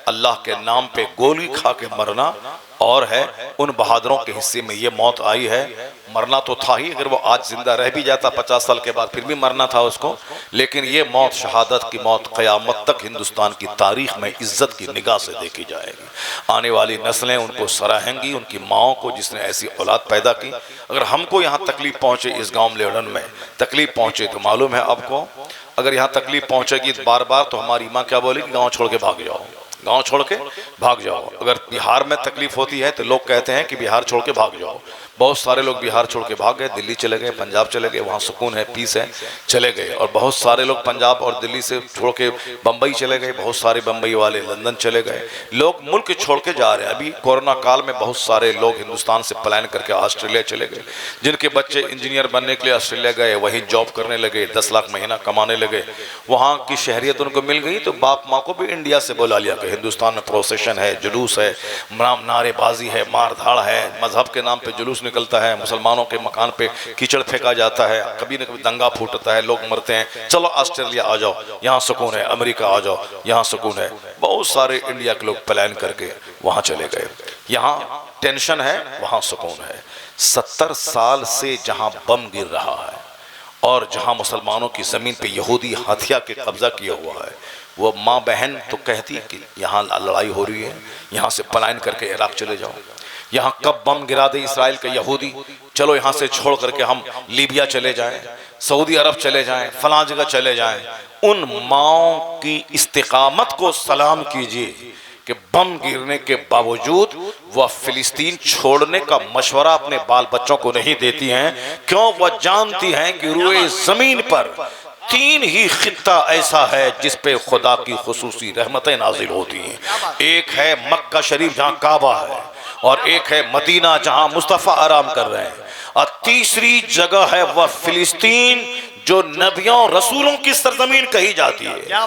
अल्लाह के नाम पे गोली खा के मरना और है। उन बहादुरों के हिस्से में ये मौत आई है। मरना तो था ही, अगर वो आज जिंदा रह भी जाता 50 साल के बाद फिर भी मरना था उसको, लेकिन ये मौत, शहादत की मौत, क़यामत तक हिंदुस्तान की तारीख में इज्जत की निगाह से देखी जाएगी। आने वाली नस्लें उनको सराहेंगी, उनकी माओं को जिसने ऐसी औलाद पैदा की। अगर हमको यहाँ तकलीफ पहुँचे, इस गाँव लेवडन में तकलीफ पहुँचे, तो मालूम है आपको, अगर यहाँ तकलीफ पहुँचेगी बार बार तो हमारी माँ क्या बोलेगी, गाँव छोड़ के भाग जाओ, गांव छोड़ के भाग जाओ। अगर बिहार में तकलीफ होती है तो लोग कहते हैं कि बिहार छोड़ के भाग जाओ। बहुत सारे लोग बिहार छोड़ के भाग गए, दिल्ली चले गए, पंजाब चले गए, वहाँ सुकून है, पीस है, चले गए। और बहुत सारे लोग पंजाब और दिल्ली से छोड़ के बम्बई चले गए, बहुत सारे बम्बई वाले लंदन चले गए। लोग मुल्क छोड़ के जा रहे हैं। अभी कोरोना काल में बहुत सारे लोग हिंदुस्तान से पलायन करके ऑस्ट्रेलिया चले गए। जिनके बच्चे इंजीनियर बनने के लिए ऑस्ट्रेलिया गए, वहीं जॉब करने लगे, 10 लाख महीना कमाने लगे, वहाँ की शहरियत उनको मिल गई, तो बाप माँ को भी इंडिया से बुला लिया कि हिंदुस्तान में प्रोसेशन है, जुलूस है, नारेबाजी है, मार धाड़ है, मजहब के नाम पर जुलूस निकलता है, मुसलमानों के मकान पे कीचड़ फेंका जाता है, कभी न कभी दंगा फूटता है, लोग मरते हैं। चलो ऑस्ट्रेलिया आ जाओ, यहाँ सुकून है, अमेरिका आ जाओ, यहाँ सुकून है। बहुत सारे इंडिया के लोग पलायन करके वहाँ चले गए। यहाँ टेंशन है, वहाँ सुकून है। 70 साल से जहाँ बम गिर रहा है और जहाँ मुसलमानों की ज़मीन पे यहूदी हाथिया के कब्जा किया हुआ है, वो माँ बहन तो कहती कि यहाँ लड़ाई हो रही है, यहाँ से पलायन करके इराक चले जाओ। यहाँ कब बम गिरा दे इसराइल के यहूदी, चलो यहाँ से छोड़ करके हम लीबिया चले जाएं, सऊदी अरब चले जाएं, फलां जगह चले जाएं। उन माओं की इस्तिकामत को सलाम कीजिए कि बम गिरने के बावजूद वह फिलिस्तीन छोड़ने का मशवरा अपने बाल बच्चों को नहीं देती हैं। क्यों? वह जानती हैं कि रूए जमीन पर 3 ही खित्ता ऐसा है जिस पे खुदा की खुसूसी रहमतें नाजिल होती हैं। एक है मक्का शरीफ जहाँ काबा है, और एक है मदीना जहाँ मुस्तफ़ा आराम कर रहे हैं, और तीसरी जगह है वह फिलिस्तीन जो नबियों रसूलों की सरजमीन कही जाती है।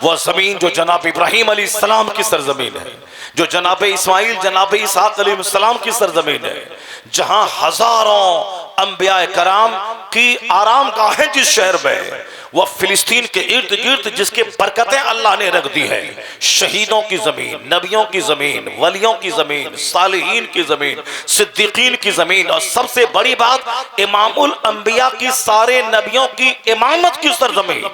वह जमीन जो जनाब इब्राहिम अलैहिस्सलाम की सरजमीन है, जो जनाब इस्माइल जनाब इसहाक अलैहिस्सलाम की सरजमीन है, जहाँ हजारों अंबिया कराम की आराम गाहें जिस शहर में, वह फिलिस्तीन के इर्द गिर्द जिसके बरकतें अल्लाह ने रख दी है। शहीदों की जमीन, नबियों की जमीन, वलियों की जमीन, सालिहीन की जमीन, सिद्दीकीन की जमीन, और सबसे बड़ी बात इमामुल अंबिया की, सारे नबियों की इमामत की सरजमीन,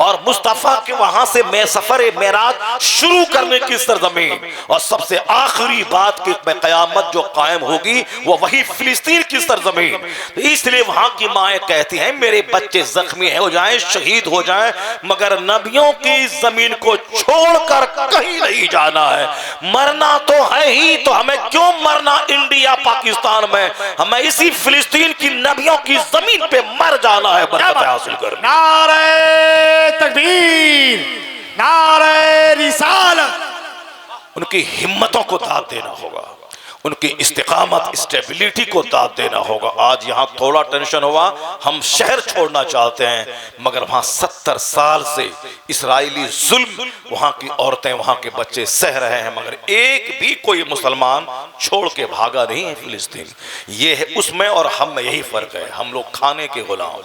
और मुस्तफ़ा के वहां से सफर मेराज शुरू करने की सरजमीन, और सबसे आखिरी बात कि क़यामत जो कायम होगी वो वही फिलिस्तीन की सरजमीन। इसलिए वहां की माएँ कहती हैं मेरे बच्चे जख्मी हो जाएं, शहीद हो जाएं, मगर नबियों की जमीन को छोड़कर कहीं नहीं जाना है। मरना तो है ही, तो हमें क्यों मरना इंडिया पाकिस्तान में, हमें इसी फिलिस्तीन की नबियों की जमीन पे मर जाना है, बरकत हासिल कर। नारे तकबीर, नारे रिसालत। उनकी हिम्मतों को दाद देना होगा, उनकी इस्तिकामत, स्टेबिलिटी को दाद देना होगा। आज यहाँ थोड़ा टेंशन हुआ, हम शहर छोड़ना चाहते हैं, मगर वहाँ 70 साल से इसराइली जुल्म वहाँ की औरतें, वहाँ के बच्चे सह रहे हैं, मगर एक भी कोई मुसलमान छोड़ के भागा नहीं है फिलिस्तीन। ये है उसमें और हम में यही फर्क है। हम लोग खाने के गुलाम,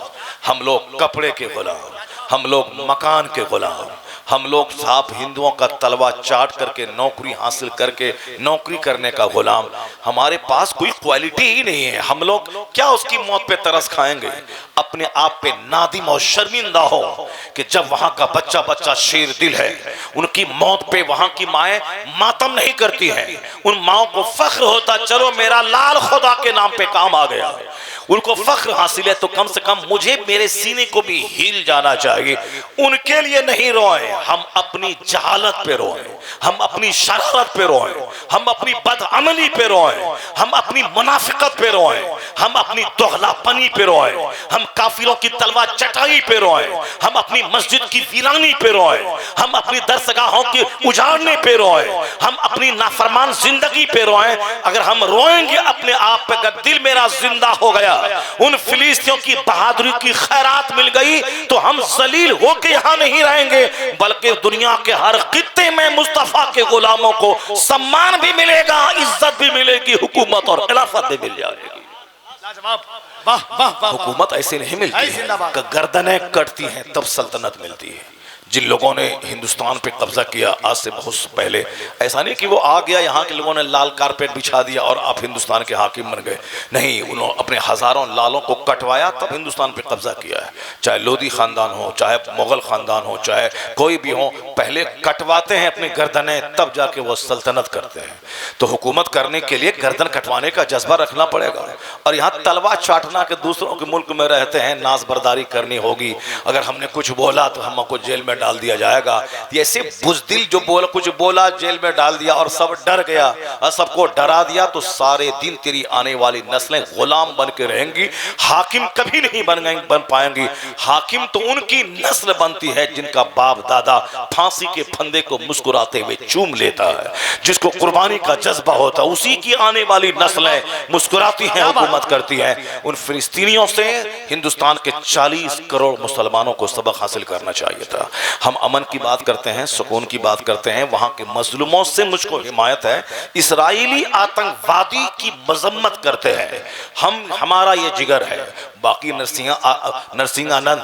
हम लोग कपड़े के गुलाम, हम लोग मकान के गुलाम, हम लोग साहब हिंदुओं का तलवा चाट करके नौकरी हासिल करके नौकरी करने का गुलाम, हमारे पास कोई क्वालिटी ही नहीं है। हम लोग क्या उसकी मौत पे तरस खाएंगे? अपने आप पे नादिम और शर्मिंदा हो कि जब वहां का बच्चा बच्चा शेर दिल है, उनकी मौत पे वहां की माएं मातम नहीं करती हैं। उन माओ को फख्र होता, चलो मेरा लाल खुदा के नाम पे काम आ गया, उनको फख्र हासिल है, तो कम से कम मुझे मेरे सीने को भी हिल जाना चाहिए। उनके लिए नहीं रोए, हम अपनी जहालत पे रोए, हम अपनी शरारत पे रोए, हम अपनी बदअमली पे रोए, हम अपनी मुनाफिकत पे रोए, हम अपनी दोगलापनी पे रोए, हम काफिरों की तलवार चटाई पे रोए, हम अपनी मस्जिद की वीरानी पे रोए, हम अपनी दरसगाहों के उजाड़ने पे रोए, हम अपनी नाफरमान जिंदगी पे रोए। अगर हम रोएंगे अपने आप पे, अगर दिल मेरा जिंदा हो गया, उन फिलिस्तीनियों की बहादुरी की खैरात मिल गई, तो हम जलील होके यहां नहीं रहेंगे, बल्कि दुनिया के हर खित्ते में मुस्तफा के गुलामों को सम्मान भी मिलेगा, इज्जत भी मिलेगी, हुकूमत और खिलाफत भी मिल जाएगी। वाह वाह वाह। हुकूमत ऐसे नहीं मिलती है कि गर्दनें कटती हैं तब सल्तनत मिलती है। जिन लोगों ने हिंदुस्तान पे कब्जा किया आज से बहुत पहले, ऐसा नहीं कि वो आ गया, यहाँ के लोगों ने लाल कारपेट बिछा दिया और आप हिंदुस्तान के हाकिम बन गए। नहीं, उन्होंने अपने हजारों लालों को कटवाया तब हिंदुस्तान पे कब्जा किया है। चाहे लोधी खानदान हो, चाहे मुगल खानदान हो, चाहे कोई भी हो, पहले कटवाते हैं अपनी गर्दनें, तब जाके वो सल्तनत करते हैं। तो हुकूमत करने के लिए गर्दन कटवाने का जज्बा रखना पड़ेगा। और यहाँ तलवा चाटना के दूसरों के मुल्क में रहते हैं, नाज बर्दारी करनी होगी। अगर हमने कुछ बोला तो हमको जेल में डाल दिया जाएगा। ऐसे बुजदिल जो कुछ बोला जेल में डाल दिया और सब डर गया और सबको डरा दिया, तो सारे दिन तेरी आने वाली नस्लें गुलाम बन के रहेंगी, हाकिम कभी नहीं बन पाएंगी। हाकिम तो उनकी नस्ल बनती है जिनका बाप दादा फांसी के फंदे को मुस्कुराते हुए चूम लेता है, जिसको कुर्बानी का जज्बा होता है, उसी की आने वाली नस्लें मुस्कुराती हैं, हुकूमत करती हैं। उन फिलिस्तीनियों से हिंदुस्तान के 40 करोड़ मुसलमानों को सबक हासिल करना चाहिए था। हम अमन की बात करते हैं, सुकून की बात करते हैं, वहां के मजलूमों से मुझको हिमायत है। इसराइली आतंकवादी की मजम्मत करते हैं, हमारा ये जिगर है। बाकी नरसिंहानंद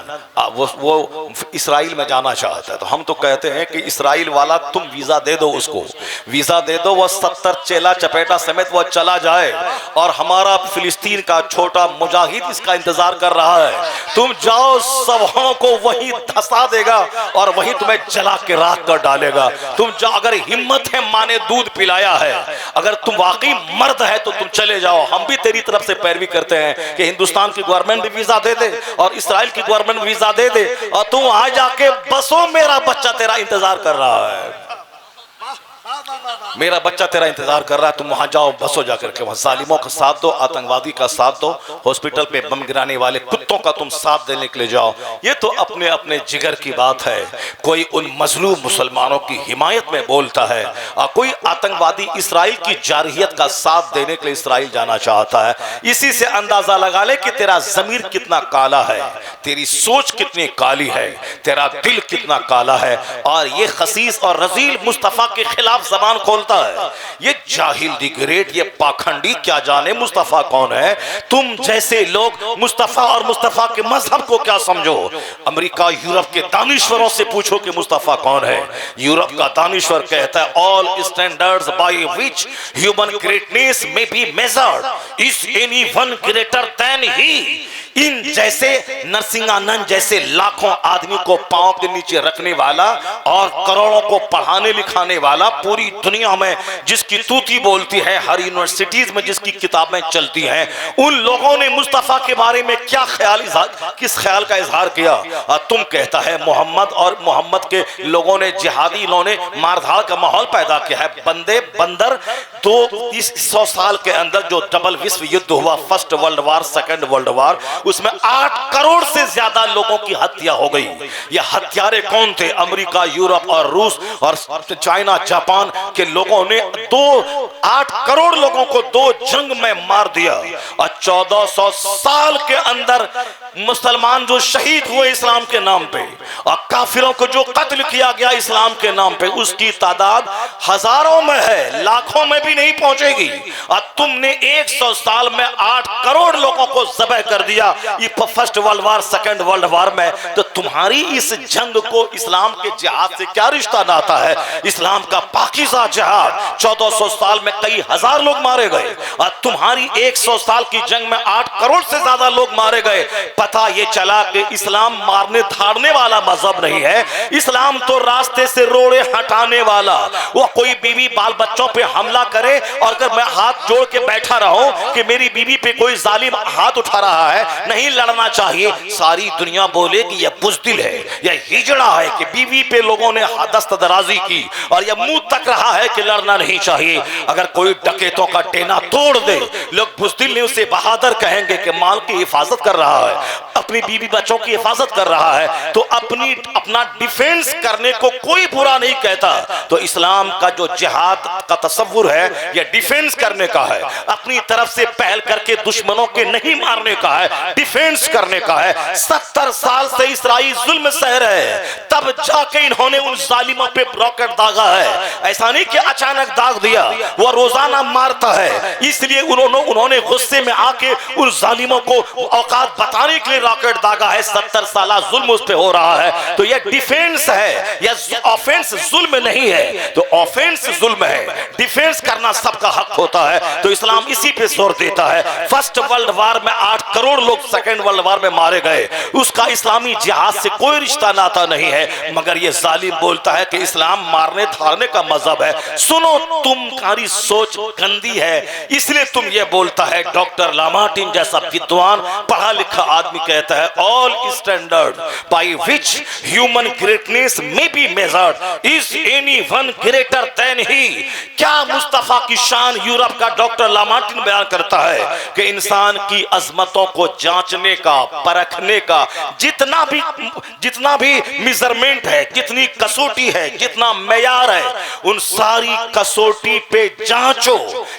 वो इसराइल में जाना चाहता है, तो हम तो कहते हैं कि इसराइल वाला तुम वीजा दे दो, उसको वीजा दे दो, वो 70 चेला चपेटा समेत वो चला जाए, और हमारा फिलिस्तीन का छोटा मुजाहिद इसका इंतजार कर रहा है। तुम जाओ, सबों को वही धसा देगा और वही तुम्हें जला के राख कर डालेगा। तुम जाओ, अगर हिम्मत है, माँ ने दूध पिलाया है, अगर तुम वाकई मर्द है तो तुम चले जाओ। हम भी तेरी तरफ से पैरवी करते हैं कि हिंदुस्तान की गवर्नमेंट भी वीजा दे दे और इसराइल की गवर्नमेंट वीजा दे दे, और तुम वहां जाके बसो, मेरा बच्चा तेरा इंतजार कर रहा है, मेरा बच्चा तेरा इंतजार कर रहा है। तुम वहां जाओ, बसो जाकर के, वहां जालिमों का साथ दो, आतंकवादी का साथ दो, हॉस्पिटल पे बम गिराने वाले कुत्तों का तुम साथ देने के लिए जाओ। ये तो अपने अपने जिगर की बात है। कोई उन मजलूम मुसलमानों की हिमायत में बोलता है और कोई आतंकवादी इसराइल की जारहियत का साथ देने के लिए इसराइल जाना चाहता है। इसी से अंदाजा लगा ले कि तेरा जमीर कितना काला है, तेरी सोच कितनी काली है, तेरा दिल कितना काला है। और ये खसीस और रजील मुस्तफा के खिलाफ जबान खोलता है। ये जाहिल दी ग्रेट, ये पाखंडी क्या जाने मुस्तफा कौन है। तुम जैसे लोग मुस्तफा और मुस्तफा के मजहब को क्या समझो। अमेरिका यूरोप के दानिश्वरों से पूछो कि मुस्तफा कौन है। यूरोप का दानिश्वर कहता है all standards by which human greatness may be measured is anyone greater than he. इन जैसे नरसिंहानंद जैसे लाखों आदमी को पांव के नीचे रखने वाला और करोड़ों को पढ़ाने लिखाने वाला, पूरी दुनिया में जिसकी तूती बोलती है, हर यूनिवर्सिटीज में जिसकी किताबें चलती हैं, उन लोगों ने मुस्तफा के बारे में क्या किस ख्याल का इजहार किया। तुम कहता है मोहम्मद और मोहम्मद के लोगों ने, जिहादी इन्होंने मारधाड़ का माहौल पैदा किया है। बंदे बंदर 200 साल के अंदर जो डबल विश्व युद्ध हुआ, first world war, second world war, उसमें 8 करोड़ से ज्यादा लोगों की हत्या हो गई। ये हत्यारे कौन थे? अमेरिका, यूरोप और रूस और चाइना, जापान के लोगों ने 8 करोड़ लोगों को 2 जंग में मार दिया। और 1400 साल के अंदर मुसलमान जो शहीद हुए इस्लाम के नाम पे और काफिरों को जो कत्ल किया गया इस्लाम के नाम पे, उसकी तादाद हजारों में है, लाखों में भी नहीं पहुंचेगी। और तुमने 100 साल में 8 करोड़ लोगों को ज़बह कर दिया, ये first world war, second world war में। तो तुम्हारी इस जंग को इस्लाम के जिहाद से क्या रिश्ता नाता है? इस्लाम का पाकीज़ा जिहाद 1400 साल में कई हजार लोग मारे गए और तुम्हारी 100 साल की जंग में 8 करोड़ से ज्यादा लोग मारे गए। पता ये चला कि इस्लाम मारने धारने वाला मजहब नहीं है, इस्लाम तो रास्ते से रोड़े हटाने वाला। वो कोई बीवी बाल बच्चों पे हमला करे और अगर मैं हाथ जोड़ के बैठा रहूं कि मेरी बीवी पे कोई जालिम हाथ उठा रहा है, नहीं लड़ना चाहिए, सारी दुनिया बोले कि यह बुज़दिल है, यह हिजड़ा है कि बीवी पे लोगों ने दस्तदराजी की और यह मुंह तक रहा है कि लड़ना नहीं चाहिए। अगर कोई डकैतों का टेना तोड़ दे, लोग बुज़दिल नहीं, उसे बहादुर कहेंगे कि माल की हिफाजत कर रहा है, अपनी बीवी बच्चों की हिफाजत कर रहा है। तो अपना डिफेंस करने को कोई बुरा नहीं कहता। तो इस्लाम का जो जिहाद का तस्वुर है, यह डिफेंस करने का है, अपनी तरफ से पहल करके दुश्मनों के नहीं मारने का है, डिफेंस करने का है। 70 साल से इसराइल जुल्म सह रहे हैं, तब जाके इन्होंने उन जालिमों पे रॉकेट दागा है। ऐसा नहीं कि अचानक दाग दिया, वो रोजाना मारता है, इसलिए उन्होंने गुस्से में आके उन जालिमों को औकात बताने के लिए रॉकेट दागा है। 70 साल जुल्म उस पे हो रहा है। तो यह डिफेंस है, यह ऑफेंस जुल्म नहीं है। तो ऑफेंस जुल्म है, डिफेंस करना सबका हक होता है। तो इस्लाम इसी पे जोर देता है। फर्स्ट वर्ल्ड वार में 8 करोड़ लोग सेकेंड वर्ल्ड वार में मारे गए, उसका इस्लामी जिहाद से कोई रिश्ता नाता नहीं है। मगर यह जालिम बोलता है कि इस्लाम मारने धारने का मजहब है। सुनो, तुम्हारी सोच गंदी है, इसलिए तुम ये बोलता है। डॉक्टर लामार्टिन जैसा विद्वान पढ़ा लिखा आदमी कहता है, all standard by which human greatness may be measured is anyone greater than he. क्या मुस्तफा की शान यूरोप का डॉक्टर लामार्टिन बयान करता है कि इंसान की अजमतों को जांचने का, परखने का जितना भी मेजरमेंट है, जितनी कसौटी है, जितना मेयार है, उन सारी कसौटी पे जांचो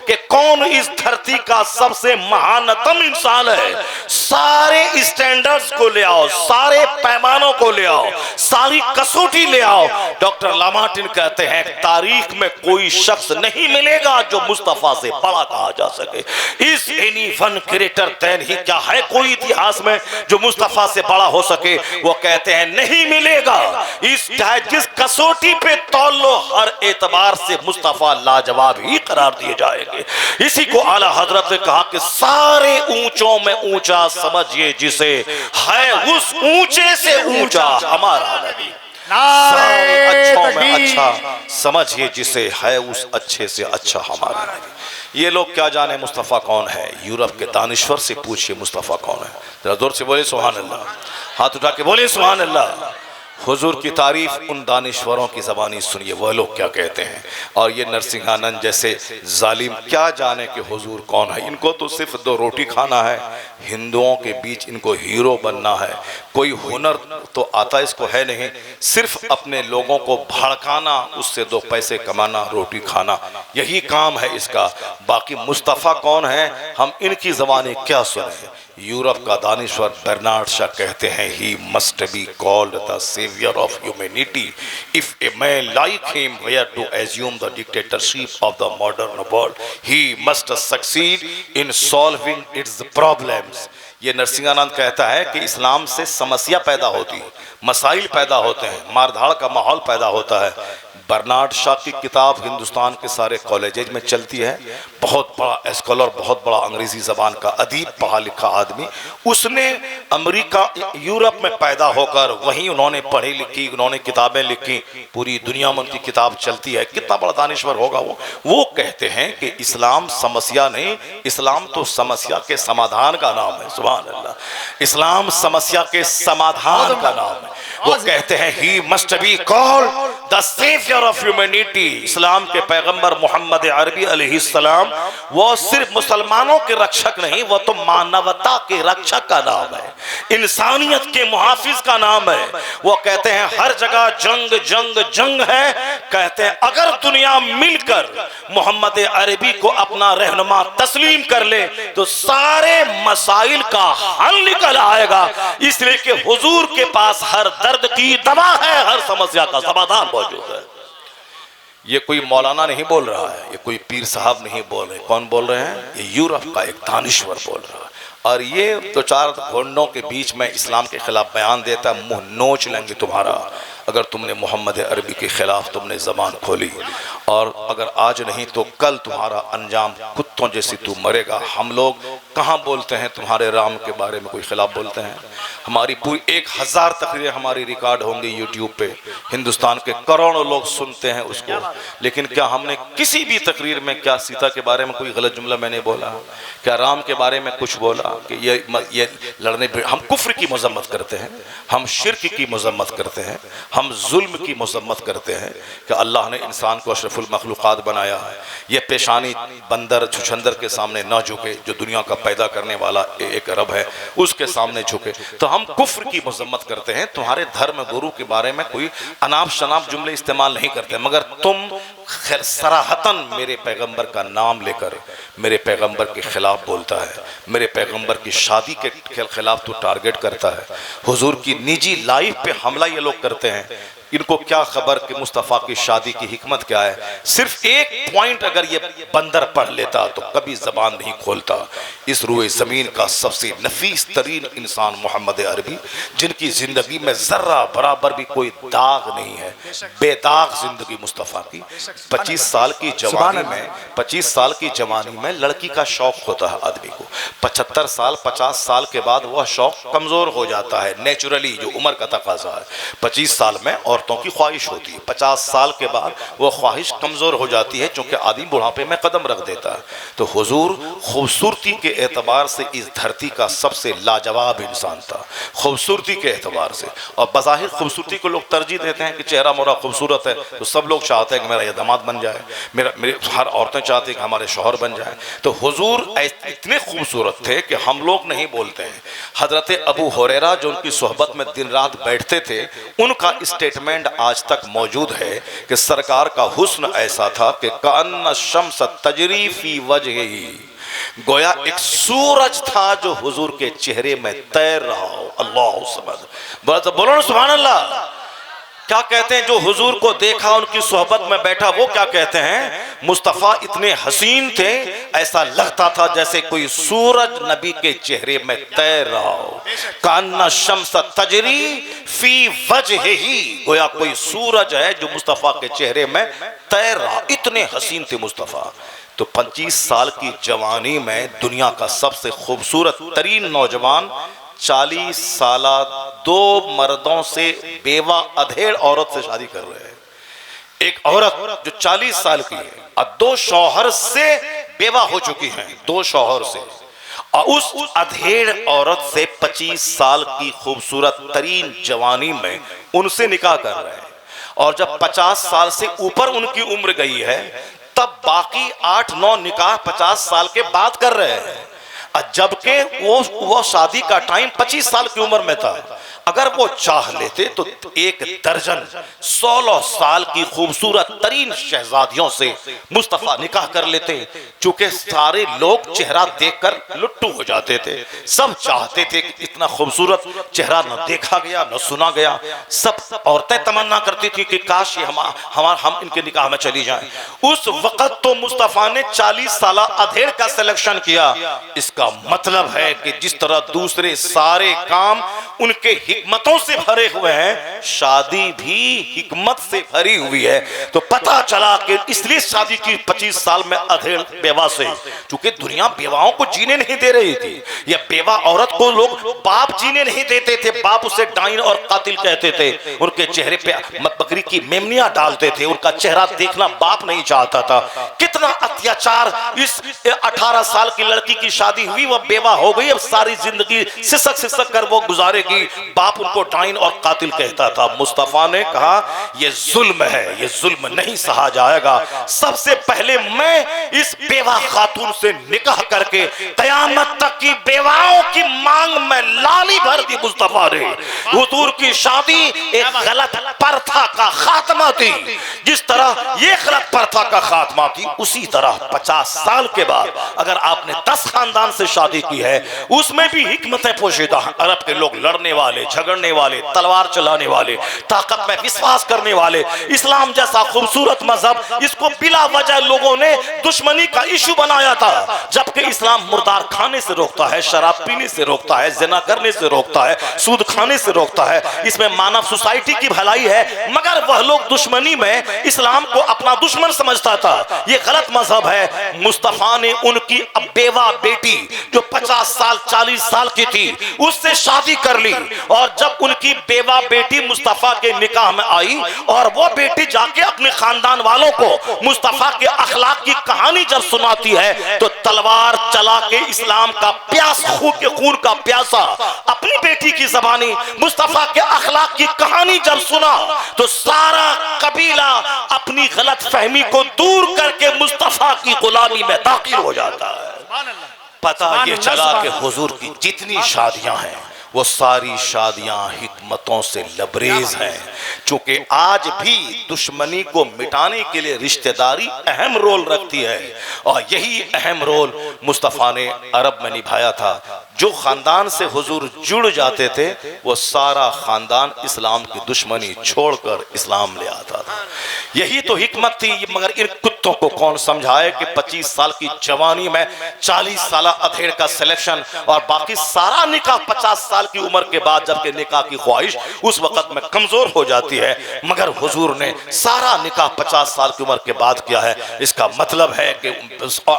कि कौन इस धरती का सबसे महानतम इंसान है। सारे स्टैंडर्ड्स को ले आओ, सारे पैमानों को ले आओ, सारी कसौटी ले आओ। डॉक्टर लामार्टिन कहते हैं तारीख में कोई शख्स नहीं मिलेगा जो मुस्तफा से बड़ा कहा जा सके। Is anyone greater than he? क्या है कोई इतिहास में जो मुस्तफा से बड़ा हो सके? वो कहते हैं नहीं मिलेगा। जिस कसौटी पे तौल लो, हर एतबार से मुस्तफा लाजवाब ही करार दिए जाएंगे। इसी को आला हजरत ने कहा कि सारे ऊंचों में ऊंचा समझिए जिसे, है उस ऊंचे से ऊंचा हमारा नबी। सारे अच्छों में अच्छा समझिए जिसे, है उस अच्छे से अच्छा हमारा नबी। ये लोग क्या जाने मुस्तफ़ा कौन है? यूरोप के दानिश्वर से पूछिए मुस्तफ़ा कौन है। जरा जोर से बोले सुभान अल्लाह, हाथ उठा के बोले सुभान अल्लाह। हुजूर की तारीफ उन दानिश्वरों की ज़बानी सुनिए, वह लोग क्या कहते हैं। और ये नरसिंहानंद जैसे जालिम क्या जाने कि हुजूर कौन है। इनको तो सिर्फ 2 रोटी खाना है, हिंदुओं के बीच इनको हीरो बनना है, कोई हुनर तो आता इसको है नहीं, सिर्फ अपने लोगों को भड़काना, उससे 2 पैसे कमाना, रोटी खाना, यही काम है इसका। बाकी मुस्तफ़ा कौन है, हम इनकी ज़बानी क्या सुने। यूरोप का दानिश्वर बर्नार्ड शा कहते हैं, he must be called the saviour of humanity if a man like him were to assume the dictatorship of the modern world, he must succeed in solving its problems. ये नरसिंहानंद कहता है कि इस्लाम से समस्या पैदा होती है, मसाइल पैदा होते हैं, मारधाड़ का माहौल पैदा होता है। बर्नार्ड शा की किताब हिंदुस्तान के सारे कॉलेजेज में चलती है। बहुत बड़ा स्कॉलर, बहुत बड़ा अंग्रेजी ज़बान का अदीब, पढ़ा लिखा आदमी, उसने अमेरिका यूरोप में पैदा होकर वहीं उन्होंने पढ़ी लिखी, उन्होंने किताबें लिखी, पूरी दुनिया में उनकी किताब चलती है। कितना बड़ा दानिश्वर होगा वो कहते हैं कि इस्लाम समस्या नहीं, इस्लाम तो समस्या के समाधान का नाम है। सुभान अल्लाह, इस्लाम समस्या के समाधान का नाम है। वो कहते हैं he must be called the saviour of humanity, इस्लाम के पैगंबर मोहम्मद अरबी अलैहिस्सलाम, वो सिर्फ मुसलमानों के रक्षक नहीं, वो तो मानवता के रक्षक का नाम है, इंसानियत के मुहाफिज का नाम है। वो कहते हैं हर जगह जंग जंग जंग है, कहते हैं अगर दुनिया मिलकर मोहम्मद अरबी को अपना रहनुमा तस्लीम कर ले तो सारे मसाइल का हल निकल आएगा, इसलिए कि हुजूर के पास हर दर्द की दवा है, हर समस्या का समाधान मौजूद है। ये कोई मौलाना नहीं बोल रहा है, ये कोई पीर साहब नहीं बोल रहे। कौन बोल रहे हैं? ये यूरोप का एक दानिश्वर बोल रहा है। और ये दो चार घोंडों के बीच में इस्लाम के खिलाफ बयान देता, मुंह नोच लेंगे तुम्हारा अगर तुमने मोहम्मद अरबी के खिलाफ तुमने जबान खोली, और अगर आज नहीं तो कल तुम्हारा अंजाम कुत्तों जैसी तू मरेगा। हम लोग कहाँ बोलते हैं तुम्हारे राम के बारे में कोई खिलाफ बोलते हैं? हमारी पूरी 1000 तकरीरें हमारी रिकॉर्ड होंगी यूट्यूब पे, हिंदुस्तान के करोड़ों लोग सुनते हैं उसको, लेकिन क्या हमने किसी भी तकरीर में क्या सीता के बारे में कोई गलत जुमला मैंने बोला? क्या राम के बारे में कुछ बोला कि ये लड़ने? हम कुफ्र की मजम्मत करते हैं, हम शिर्क की मजम्मत करते हैं, हम जुल्म की मजम्मत करते हैं कि अल्लाह ने इंसान को अशरफुल मखलूक़ात बनाया है, ये पेशानी बंदर छुछंदर के सामने न झुके, जो दुनिया का पैदा करने वाला एक रब है उसके सामने झुके। तो हम कुफ्र की मजम्मत करते हैं, तुम्हारे धर्म गुरु के बारे में कोई अनाप शनाप जुमले इस्तेमाल नहीं करते, मगर तुम सराहतन मेरे पैगंबर का नाम लेकर मेरे पैगंबर के खिलाफ बोलता है, मेरे पैगंबर की शादी के खिलाफ तो टारगेट करता है, हुजूर की निजी लाइफ पे हमला ये लोग करते हैं। इनको क्या खबर कि मुस्तफ़ा की शादी की हिकमत क्या है? सिर्फ एक पॉइंट अगर ये बंदर पढ़ लेता तो कभी जबान नहीं खोलता। इस रूए ज़मीन का सबसे नफीस तरीन इंसान मोहम्मद अरबी, जिनकी ज़िंदगी में ज़र्रा बराबर भी कोई दाग नहीं है, बेदाग ज़िंदगी मुस्तफ़ा की। 25 साल की जवानी में 25 साल की जवानी में लड़की का शौक़ होता है आदमी को, 75 साल 50 साल के बाद वह शौक़ कमज़ोर हो जाता है नेचुरली, जो उम्र का तकाजा है। 25 साल में औरतों की ख्वाहिश होती है, 50 साल के बाद वो ख्वाहिश कमज़ोर हो जाती है, क्योंकि आदमी बुढ़ापे में कदम रख देता है। तो हुजूर खूबसूरती के एतबार से इस धरती का सबसे लाजवाब इंसान था, खूबसूरती के एतबार से। और बज़ाहिर खूबसूरती को लोग तरजीह देते हैं कि चेहरा मोरा खूबसूरत है तो सब लोग चाहते हैं कि मेरा यह दामाद बन जाए, मेरे हर औरतें चाहती हैं कि हमारे शौहर बन जाए। तो हुजूर इतने खूबसूरत थे कि हम लोग नहीं बोलते हैं। हजरत अबू हुरैरा जो उनकी सोहबत में दिन रात बैठते थे, उनका स्टेटमेंट आज तक मौजूद है कि सरकार का हुस्न ऐसा था कि कान्ना शम्स तजरी फी वजहिही, गोया एक सूरज था जो हुजूर के चेहरे में तैर रहा हो। अल्लाह समद, बोलो ना सुभान अल्लाह। क्या कहते हैं? जो हुजूर को देखा, उनकी सोहबत में बैठा, वो क्या कहते हैं? मुस्तफ़ा इतने हसीन थे, ऐसा लगता था जैसे कोई सूरज नबी के चेहरे में तैर रहा हो। कान्ना शम्स तजरी फी वजहिही, गोया कोई सूरज है जो मुस्तफ़ा के चेहरे में तैर रहा, इतने हसीन थे मुस्तफ़ा। तो 25 साल की जवानी में दुनिया का सबसे खूबसूरत तरीन नौजवान 40 साला 2 मर्दों से बेवा अधेड़ औरत से शादी कर रहे हैं। एक औरत जो 40 साल की है और 2 शौहर से बेवा हो चुकी हैं, 2 शौहर से, और उस अधेड़ औरत से 25 साल की खूबसूरत तरीन जवानी में उनसे निकाह कर रहे हैं। और जब 50 साल से ऊपर उनकी उम्र गई है, तब बाकी 8-9 निकाह 50 साल के बाद कर रहे हैं, जबकि वो शादी का टाइम 25 साल की उम्र में था। अगर वो चाह लेते तो 1 दर्जन 16 साल की खूबसूरत तरीन शहजादियों से मुस्तफ़ा निकाह कर लेते, चूंकि सारे लोग चेहरा देखकर लुट्टू हो जाते थे। सब चाहते थे कि इतना खूबसूरत चेहरा न देखा गया न सुना गया। सब औरतें तमन्ना करती थी कि काश ये हम इनके निकाह में चली जाएं। उस वक्त तो मुस्तफ़ा ने 40 साल अधेड़ का सिलेक्शन किया। इसका मतलब है कि जिस तरह दूसरे सारे काम उनके हिकमतों से भरे हुए हैं, शादी भी हिकमत से भरी हुई है। तो पता चला कि इसलिए शादी की 25 साल में अधेड़ बेवा से, क्योंकि दुनिया बेवाओं को जीने नहीं दे रही थी। यह बेवा औरत को लोग बाप जीने नहीं देते थे, बाप उसे डाइन और कातिल कहते थे। उनके चेहरे पे बकरी की मेमनियां डालते थे, उनका चेहरा देखना बाप नहीं चाहता था। कितना अत्याचार! इस 18 साल की लड़की की शादी हुई, वह बेवा हो गई, अब सारी जिंदगी सिसक सिसक कर वो गुजारेगी। बाप उनको डाइन और कातिल कहता था। मुस्तफा ने कहा यह जुल्म है, यह जुल्म नहीं सहा जाएगा। सबसे पहले मैं इस बेवा खातून से निकाह करके कयामत तक की बेवाओं की मांग में लाली भर दी। मुस्तफा ने हुजूर की शादी एक गलत प्रथा का खात्मा थी। जिस तरह ये गलत प्रथा का खात्मा थी, उसी तरह 50 साल के बाद अगर आपने 10 खानदान से शादी की है, उसमें भी हिकमतें पोशीदा हैं। अरब के लोग लड़ने वाले, झगड़ने वाले, तलवार चलाने वाले, ताकत में विश्वास करने वाले, इस्लाम जैसा खूबसूरत मजहब, इसको बिला वजह लोगों ने दुश्मनी का इशू बनाया था। जबकि इस्लाम मुर्दार खाने से रोकता है, शराब पीने से रोकता है, जिना करने से रोकता है, सूद खाने से रोकता है। इसमें मानव सोसाइटी की भलाई है, मगर वह लोग दुश्मनी में इस्लाम को अपना दुश्मन समझता था। यह गलत मजहब है। मुस्तफा ने उनकी बेवा बेटी जो 50 साल 40 साल की थी, उससे शादी कर ली। और जब उनकी बेवा बेटी मुस्तफा के निकाह में आई और वो बेटी जाके अपने खानदान वालों को मुस्तफा के अखलाक की कहानी जब सुनाती है, तो तलवार चला के इस्लाम का प्यास, खून का प्यासा अपनी बेटी की ज़बानी मुस्तफा के अखलाक की कहानी जब सुना, तो सारा कबीला अपनी गलत फहमी को दूर करके मुस्तफा की गुलामी में दाखिल हो जाता है। पता ये चला कि हुजूर की जितनी शादियां हैं वो सारी शादियां हिकमतों से लबरेज हैं। चूंकि आज भी दुश्मनी को मिटाने के लिए रिश्तेदारी अहम रोल रखती है, और यही अहम रोल मुस्तफा ने अरब में निभाया था। जो खानदान से हुजूर जुड़ जाते थे, वो सारा खानदान इस्लाम की दुश्मनी छोड़कर इस्लाम ले आता था। यही तो हिकमत थी। मगर इन कुत्तों को कौन समझाए कि 25 साल की जवानी में 40 साल अधेड़ का सिलेक्शन और बाकी सारा निकाह 50 साल की उम्र के बाद, जबकि निकाह की ख्वाहिश उस वक्त में कमजोर हो जाती है। मगर हुजूर ने सारा निकाह 50 साल की उम्र के बाद किया है। इसका मतलब है कि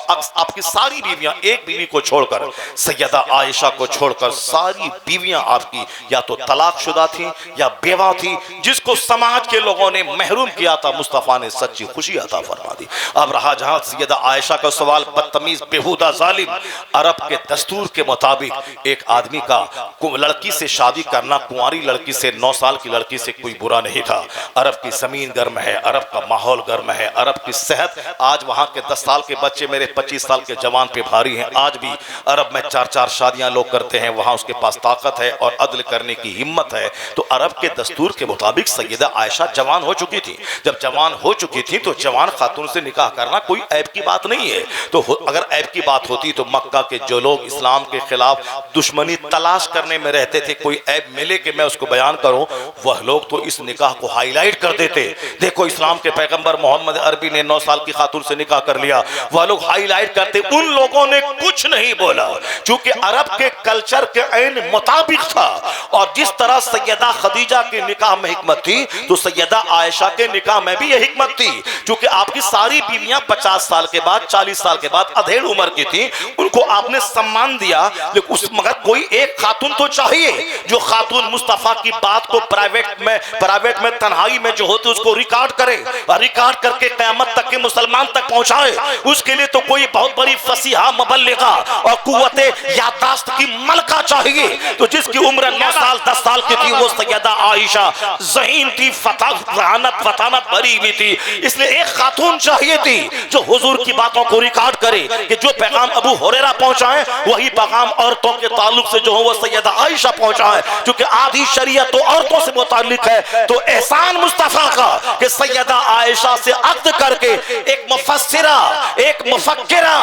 आपकी सारी बीवियां, एक बीवी को छोड़कर, सैयदा आयशा को छोड़कर सारी बीवियां आपकी या तो तलाकशुदा थी या बेवा थी, जिसको समाज के लोगों ने महरूम किया था। मुस्तफा ने सच्ची खुशी अता फरमा दी। अब रहा जहां सैयदा आयशा का सवाल, बदतमीज, बेहुदा, जालिम, अरब के दस्तूर के मुताबिक एक आदमी का लड़की से शादी करना, कुंवारी लड़की से, 9 साल की लड़की से कोई बुरा नहीं था। अरब की जमीन गर्म है, अरब का माहौल गर्म है, अरब की सेहत, आज वहां के 10 साल के बच्चे मेरे 25 साल के जवान पे भारी हैं। आज भी अरब में 4-4 शादियां लोग करते हैं। वहां उसके पास ताकत है और अदल करने की हिम्मत है। तो अरब के दस्तूर के मुताबिक सैयदा आयशा जवान हो चुकी थी। जब जवान हो चुकी थी तो जवान खातून से निकाह करना कोई ऐब की बात नहीं है। तो अगर ऐब की बात होती तो मक्का के जो लोग इस्लाम के खिलाफ दुश्मनी तलाश करने में रहते थे, कोई ऐब मिले कि मैं उसको बयान करूं, वह लोग तो इस निकाह को हाईलाइट कर देते। देखो इस्लाम के पैगंबर मोहम्मद अरबी ने 9 साल की खातून से निकाह कर लिया, वह लोग हाईलाइट करते। उन लोगों ने कुछ नहीं बोला, क्योंकि अरब के कल्चर के ऐन मुताबिक था। और जिस तरह सैयदा खदीजा के निकाह में हिकमत थी, तो सैयदा आयशा के निकाह में भी यह हिकमत थी। क्योंकि आपकी सारी बीवियां 50 साल के बाद, 40 साल के बाद अधेड़ उम्र की थी, उनको आपने सम्मान दिया। लेकिन मगर कोई एक खातून तो चाहिए जो खातून मुस्तफा की बात को प्राइवेट में तन्हाई में जो होती उसको रिकॉर्ड करे, और रिकॉर्ड करके क़यामत तक के मुसलमान तक पहुंचाए। उसके लिए तो कोई बहुत बड़ी फसीहा मुबल्लिगा और कुव्वते याददाश्त की मलका चाहिए। तो जिसकी उम्र 9 साल 10 साल की थी, वो सैयदा आयशा ज़हीन थी, फतानत भरी हुई थी। इसलिए एक खातून चाहिए थी जो हुजूर की बातों को रिकॉर्ड करे, कि जो पैगाम अबू हुरैरा पहुंचाए वही पैगाम औरतों के ताल्लुक से जो हो वो सैयदा आयशा पहुंचाए, क्योंकि आधी शरीयत तो औरतों से मुताल्लिक है। तो एहसान मुस्तफा का कि सैयदा आयशा से अक्द करके एक मुफस्सिरा, एक मुफक्किरा,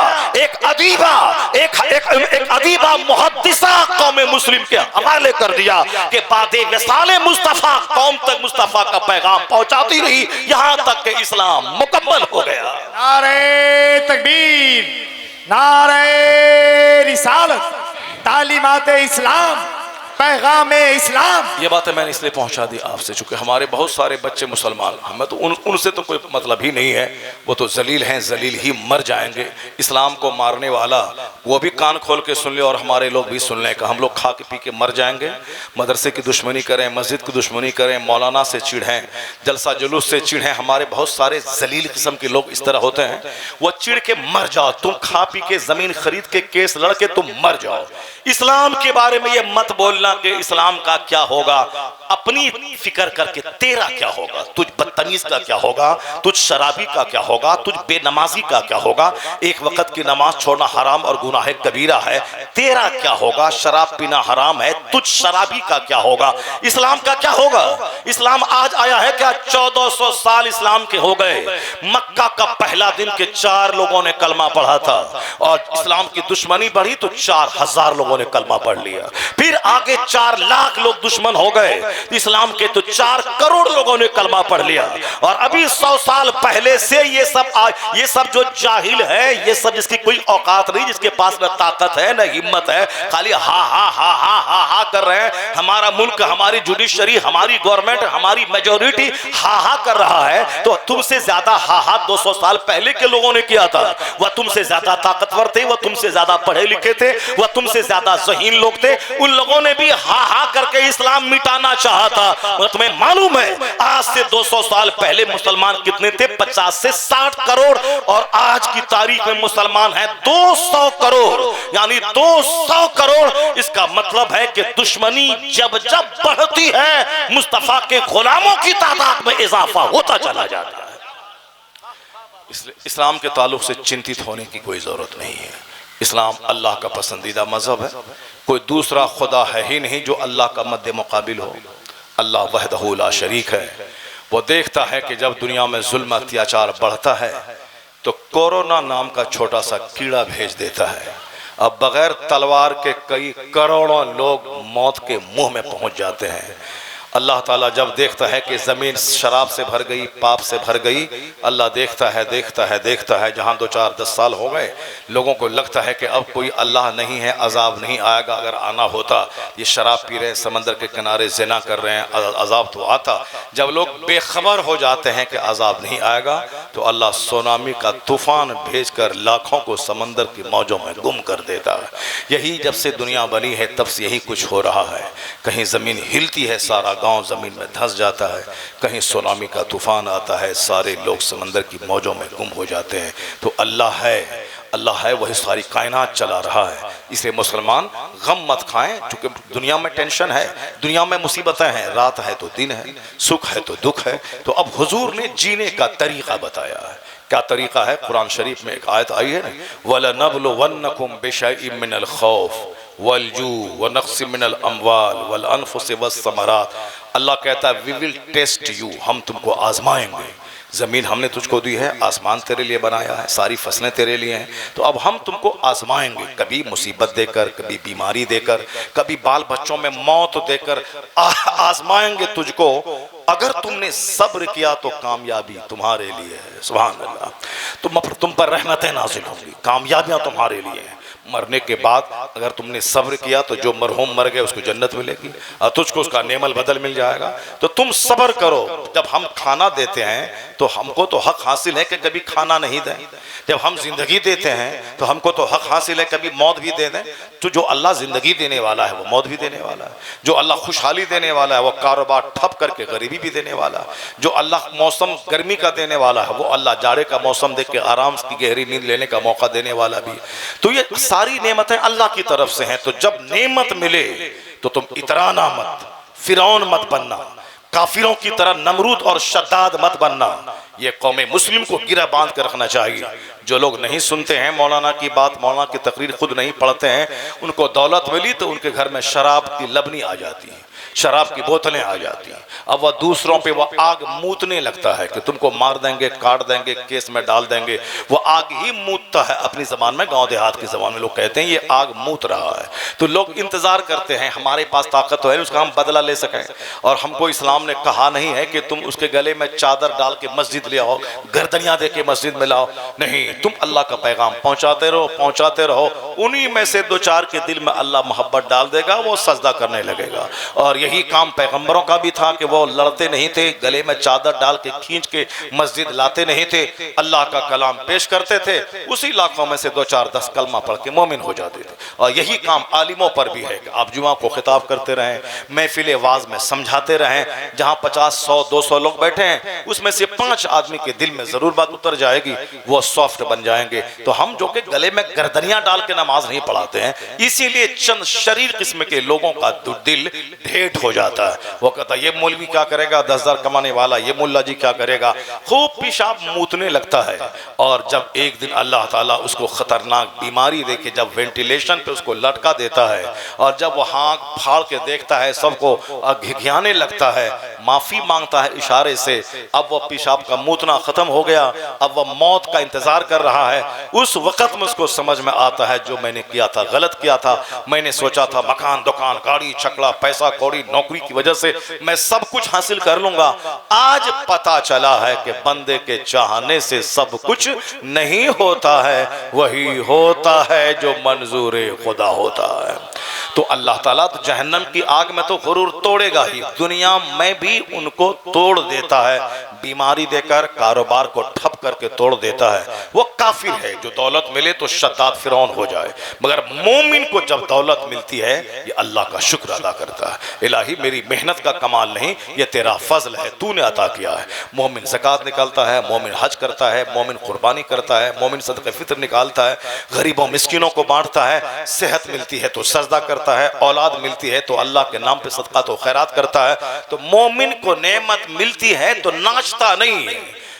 एक अदीबा मुहद्दिसा कौम मुस्लिम के हवाले कर दिया कि बादे विसाले मुस्तफा कौम तक मुस्तफा का पैगाम पहुंचाती रही, यहां तक कि इस्लाम मुकम्मल हो गया। नारे तकबीर, नारे रिसालत, तालीमात इस्लाम, पैगाम इस्लाम। ये बातें मैंने इसलिए पहुंचा दी आपसे, चूंकि हमारे बहुत सारे बच्चे मुसलमान, हमें तो उनसे तो कोई मतलब ही नहीं है, वो तो जलील हैं, जलील ही मर जाएंगे। इस्लाम को मारने वाला वो भी कान खोल के सुन ले और हमारे लोग भी सुन लें कि हम लोग खा के पी के मर जाएंगे। मदरसे की दुश्मनी करें, मस्जिद की दुश्मनी करें, मौलाना से चिढ़ें, जलसा जुलूस से चिढ़ें, हमारे बहुत सारे जलील किस्म के लोग इस तरह होते हैं। वो चिढ़ के मर जाओ, तुम खा पी के जमीन खरीद के केस लड़के तुम मर जाओ। इस्लाम के बारे में ये मत बोलना कि इस्लाम का क्या होगा, अपनी फिक्र करके तेरा क्या होगा, तुझ बदतमीज का क्या होगा, तुझ शराबी का क्या होगा, तुझ बेनमाजी का क्या होगा। एक वक्त की नमाज छोड़ना हराम और गुनाह कबीरा है, तेरा क्या होगा। शराब पीना हराम है, तुझ शराबी का क्या होगा। इस्लाम का क्या होगा। इस्लाम आज आया है क्या, 1400 साल इस्लाम के हो गए। मक्का का पहला दिन के 4 लोगों ने कलमा पढ़ा था और इस्लाम की दुश्मनी बढ़ी तो 4000 लोगों ने कलमा पढ़ लिया। फिर आगे 4 लाख लोग दुश्मन हो गए इस्लाम के, तो 4 करोड़ लोगों ने कलमा पढ़ लिया। और अभी 100 साल पहले से ये सब जो जाहिल है, ये सब जिसकी कोई औकात नहीं, जिसके पास न ताकत है न हिम्मत है, खाली हा हा हा हा हा हा कर रहे हैं। हमारा मुल्क, हमारी जुडिशरी, हमारी गवर्नमेंट, हमारी मेजोरिटी हा हा कर रहा है। तो तुमसे ज्यादा हा हा 200 साल पहले के लोगों ने किया था। वह तुमसे ज्यादा ताकतवर थे, वह तुमसे ज्यादा पढ़े लिखे थे, वह तुमसे ज्यादा ज़हीन लोग थे। उन लोगों ने भी हा हा करके इस्लाम मिटाना चाहा था। तुम्हें मालूम है आज से 200 साल पहले मुसलमान कितने थे, 50 से 60 करोड़, और आज की तारीख में मुसलमान है 200 करोड़, यानी 200 करोड़। इसका मतलब है कि दुश्मनी जब जब बढ़ती है, मुस्तफा के गुलामों की तादाद में इजाफा होता चला जाता है। इसलिए इस्लाम के ताल्लुक से चिंतित होने की कोई जरूरत नहीं है। इस्लाम अल्लाह का पसंदीदा मजहब है, कोई दूसरा खुदा है ही नहीं जो अल्लाह का मद्दे मुकाबिल हो। अल्लाह वहदहू ला शरीक है। वो देखता है कि जब दुनिया में जुल्म अत्याचार बढ़ता है तो कोरोना नाम का छोटा सा कीड़ा भेज देता है। अब बगैर तलवार के कई करोड़ों लोग मौत के मुंह में पहुंच जाते हैं। अल्लाह ताला जब देखता है कि ज़मीन शराब से भर गई, पाप से भर गई, अल्लाह देखता है जहाँ 2-4-10 साल हो गए, लोगों को लगता है कि अब कोई अल्लाह नहीं है, अजाब नहीं आएगा। अगर आना होता, ये शराब पी रहे हैं, समंदर के किनारे ज़िना कर रहे हैं, अजाब तो आता। जब लोग बेखबर हो जाते हैं कि अजाब नहीं आएगा, तो अल्लाह सुनामी का तूफ़ान भेजकर लाखों को समंदर की मौजों में गुम कर देता है। यही जब से दुनिया बनी है तब से यही कुछ हो रहा है। कहीं ज़मीन हिलती है, सारा गांव ज़मीन में धंस जाता है, कहीं सुनामी का तूफान आता है, सारे लोग समंदर की मौजों में गुम हो जाते हैं। तो अल्लाह है, वही सारी कायनात चला रहा है। इसलिए मुसलमान गम मत खाएं, क्योंकि दुनिया में टेंशन है, दुनिया में मुसीबतें हैं, रात है तो दिन है, सुख है तो दुख है। तो अब हुजूर ने जीने का तरीका बताया है। क्या तरीका है? कुरान शरीफ में एक आयत आई है ना, वलनबलुवन्नकुम बिशैइन मिनल खौफ वलजू वनक्सिम मिनल अमवाल वल अनफुस वस्समरात। अल्लाह कहता है वी विल टेस्ट यू, हम तुमको आजमाएंगे। ज़मीन हमने तुझको दी है, आसमान तेरे लिए बनाया है, सारी फसलें तेरे लिए हैं, तो अब हम तुमको आजमाएंगे, कभी मुसीबत देकर, कभी बीमारी देकर, कभी बाल बच्चों में मौत देकर आजमाएंगे तुझको। अगर तुमने सब्र किया तो कामयाबी तुम्हारे लिए है। सुभान अल्लाह। तुम पर रहमतें नाज़िल होंगी, कामयाबियां तुम्हारे लिए हैं। मरने के बाद अगर तुमने सब्र किया तो जो मरहूम मर गए उसको जन्नत मिलेगी और तुझको उसका नेमल बदल मिल जाएगा। तो तुम सब्र करो। जब हम खाना देते हैं तो हमको तो हक हासिल है कि कभी खाना नहीं दें। जब हम जिंदगी देते हैं तो हमको तो हक हासिल है कभी मौत भी दे दें। तो जो अल्लाह जिंदगी देने वाला है वो मौत भी देने वाला है। जो अल्लाह खुशहाली देने वाला है वो कारोबार ठप करके गरीबी भी देने वाला है। जो अल्लाह मौसम गर्मी का देने वाला है वो अल्लाह जाड़े का मौसम देख के आराम की गहरी नींद लेने का मौका देने वाला भी। तो ये सारी नेमतें अल्लाह की तरफ से हैं। तो जब नेमत मिले तो तुम इतराना मत, फिरौन मत बनना, काफिरों की तरह नमरूद और शद्दाद मत बनना। ये कौम मुस्लिम को गिरा बांध कर रखना चाहिए। जो लोग नहीं सुनते हैं मौलाना की बात, मौलाना की तकरीर खुद नहीं पढ़ते हैं, उनको दौलत मिली तो उनके घर में शराब की लबनी आ जाती है। शराब की बोतलें आ जाती हैं। अब वह दूसरों पे वह आग मूतने लगता है कि तुमको मार देंगे, काट देंगे, केस में डाल देंगे। वो आग ही मूतता है। अपनी जबान में, गांव देहात की जबान में लोग कहते हैं ये आग मूत रहा है। तो लोग इंतजार करते हैं, हमारे पास ताकत तो है उसका हम बदला ले सकें। और हमको इस्लाम ने कहा नहीं है कि तुम उसके गले में चादर डाल के मस्जिद ले आओ, गर्दनियां दे के मस्जिद में लाओ। नहीं, तुम अल्लाह का पैगाम पहुंचाते रहो, पहुंचाते रहो। उन्हीं में से दो चार के दिल में अल्लाह मोहब्बत डाल देगा, वो सजदा करने लगेगा। और यही काम पैगंबरों का भी था कि वो लड़ते नहीं थे, गले में चादर डाल के खींच के मस्जिद लाते नहीं थे, अल्लाह का कलाम पेश करते थे। उसी इलाकों में से दो चार 10 कलमा पढ़ के मोमिन हो जाते थे। और यही काम आलिमों पर भी है कि आप जुमा को खिताब करते रहें, महफिल वाज में समझाते रहें। जहां 50, 100, 200 लोग बैठे हैं, उसमें से 5 आदमी के दिल में जरूर बात उतर जाएगी, वो सॉफ्ट बन जाएंगे। तो हम जो कि गले में गर्दनियां डाल के नमाज नहीं पढ़ाते हैं, इसीलिए चंद शरीर किस्म के लोगों का दिल ढेठ हो जाता है। वो कहता है ये मौलवी क्या करेगा, 10,000 कमाने वाला, ये मुल्ला जी क्या करेगा। खूब पेशाब मूतने लगता है। और जब एक दिन अल्लाह ताला उसको खतरनाक बीमारी देके जब वेंटिलेशन पे उसको लटका देता है, और जब वो हाथ फाड़ के देखता है, सबको घिघियाने लगता है, माफी मांगता है इशारे से, अब वह पेशाब का मूतना खत्म हो गया, अब वह मौत का इंतजार कर रहा है। उस वक्त में उसको समझ में आता है जो मैंने किया था गलत किया था। मैंने सोचा था मकान, दुकान, गाड़ी, छकड़ा, पैसा कौड़ी, नौकरी की वजह से मैं सब कुछ हासिल कर लूंगा। आज पता चला है कि बंदे के चाहने से सब कुछ नहीं होता है, वही होता है जो मंजूर खुदा होता है। तो अल्लाह ताला तो जहन्नम की आग में तो गुरूर तोड़ेगा ही, दुनिया में भी उनको तोड़ देता है, बीमारी देकर, कारोबार को ठप करके तोड़ देता है। वो काफिर है जो दौलत मिले तो शद्दाद फिरौन हो जाए, मगर मोमिन को जब दौलत मिलती है ये अल्लाह का शुक्र अदा करता है। इलाही मेरी मेहनत का कमाल नहीं, ये तेरा फजल है, तूने अता किया है। मोमिन ज़कात निकालता है, मोमिन हज करता है, मोमिन कुर्बानी करता है, मोमिन सदक़े फित्र निकालता है, गरीबों मिस्किनों को बांटता है, सेहत मिलती है तो सजदा करता है, औलाद मिलती है तो अल्लाह के नाम पे सदका तो खैरात करता है। तो मोमिन को नेमत मिलती है तो नाचता नहीं,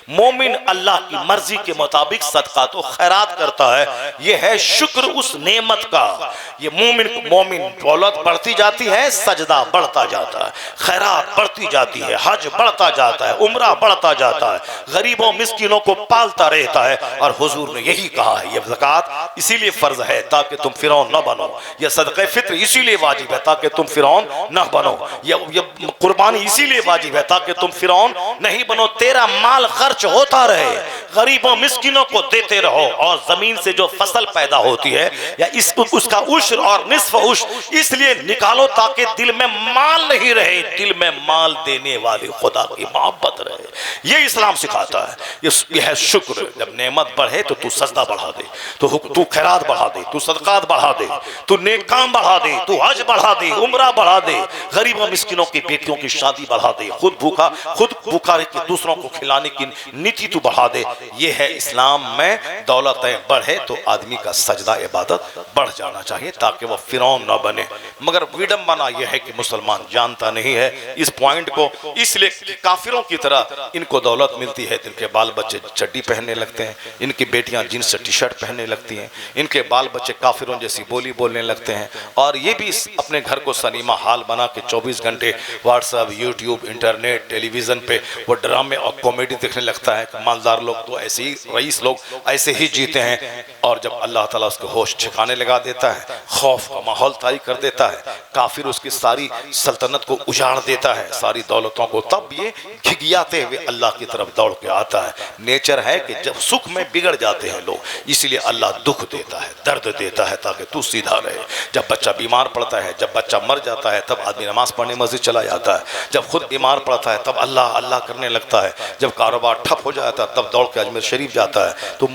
मोमिन अल्लाह की मर्जी के मुताबिक सदका तो खैरात करता है। यह है शुक्र उस नेमत का। ये मोमिन दौलत बढ़ती जाती है, सजदा बढ़ता जाता है, खैरात बढ़ती जाती है, हज बढ़ता जाता है, उम्रा बढ़ता जाता है, गरीबों मिस्किनों को पालता रहता है। और हुजूर ने यही कहा है, ये ज़कात इसीलिए फर्ज है ताकि तुम फिरौन न बनो, यह सदक़े फित्र इसीलिए वाजिब है ताकि तुम फिरौन न बनो, यह कुर्बानी इसीलिए वाजिब है ताकि तुम फिरौन नहीं बनो। तेरा माल होता रहे, गरीबों मिस्किनों को देते रहो, और जमीन से जो फसल पैदा होती है या उसका उश्र और निस्फ उश्र इसलिए निकालो ताकि दिल में माल नहीं रहे, दिल में माल देने वाले खुदा की मोहब्बत रहे। ये इस्लाम सिखाता है। यह है शुक्र। जब नेमत बढ़े तो तू सजदा बढ़ा दे, तू खैरात बढ़ा दे, तू सदकात बढ़ा दे, तू नेक काम बढ़ा दे, तू हज बढ़ा दे, उम्रा बढ़ा दे, गरीबों मिस्किनों की बेटियों की शादी बढ़ा दे, खुद भूखा रह के दूसरों को खिलाने की नीति तू बढ़ा दे। ये है इस्लाम में दौलतें बढ़े तो आदमी का सजदा इबादत बढ़ जाना चाहिए ताकि वह फिरौन ना बने। मगर विडंबना यह है कि मुसलमान जानता नहीं है इस पॉइंट को, इसलिए काफिरों की तरह इनको दौलत मिलती है, इनके बाल बच्चे चड्डी पहनने लगते हैं, इनकी बेटियां जींस टी शर्ट पहनने लगती हैं, इनके बाल बच्चे काफिरों जैसी बोली बोलने लगते हैं। और ये भी अपने घर को सनीमा हाल बना के 24 घंटे व्हाट्सएप, यूट्यूब, इंटरनेट, टेलीविजन पे वो ड्रामे और कॉमेडी देखने लगता है। मालदार लोग तो ऐसे ही, रईस लोग ऐसे ही जीते हैं। और जब अल्लाह ताला उसको होश ठिकाने लगा देता है, खौफ का माहौल तारी कर देता है, काफिर उसकी सारी सल्तनत को उजाड़ देता है, सारी दौलतों को, तब ये घिघियाते हुए अल्लाह की तरफ दौड़ के आता है। नेचर है कि जब सुख में बिगड़ जाते हैं लोग, इसीलिए अल्लाह दुख देता है, दर्द देता है ताकि तू सीधा रहे। जब बच्चा बीमार पड़ता है, जब बच्चा मर जाता है, तब आदमी नमाज पढ़ने मस्जिद चला जाता है। जब खुद बीमार पड़ता है तब अल्लाह अल्लाह करने लगता है। जब कारोबार ठप हो जाता है तब दौड़ के अजमेर शरीफ जाता है। तो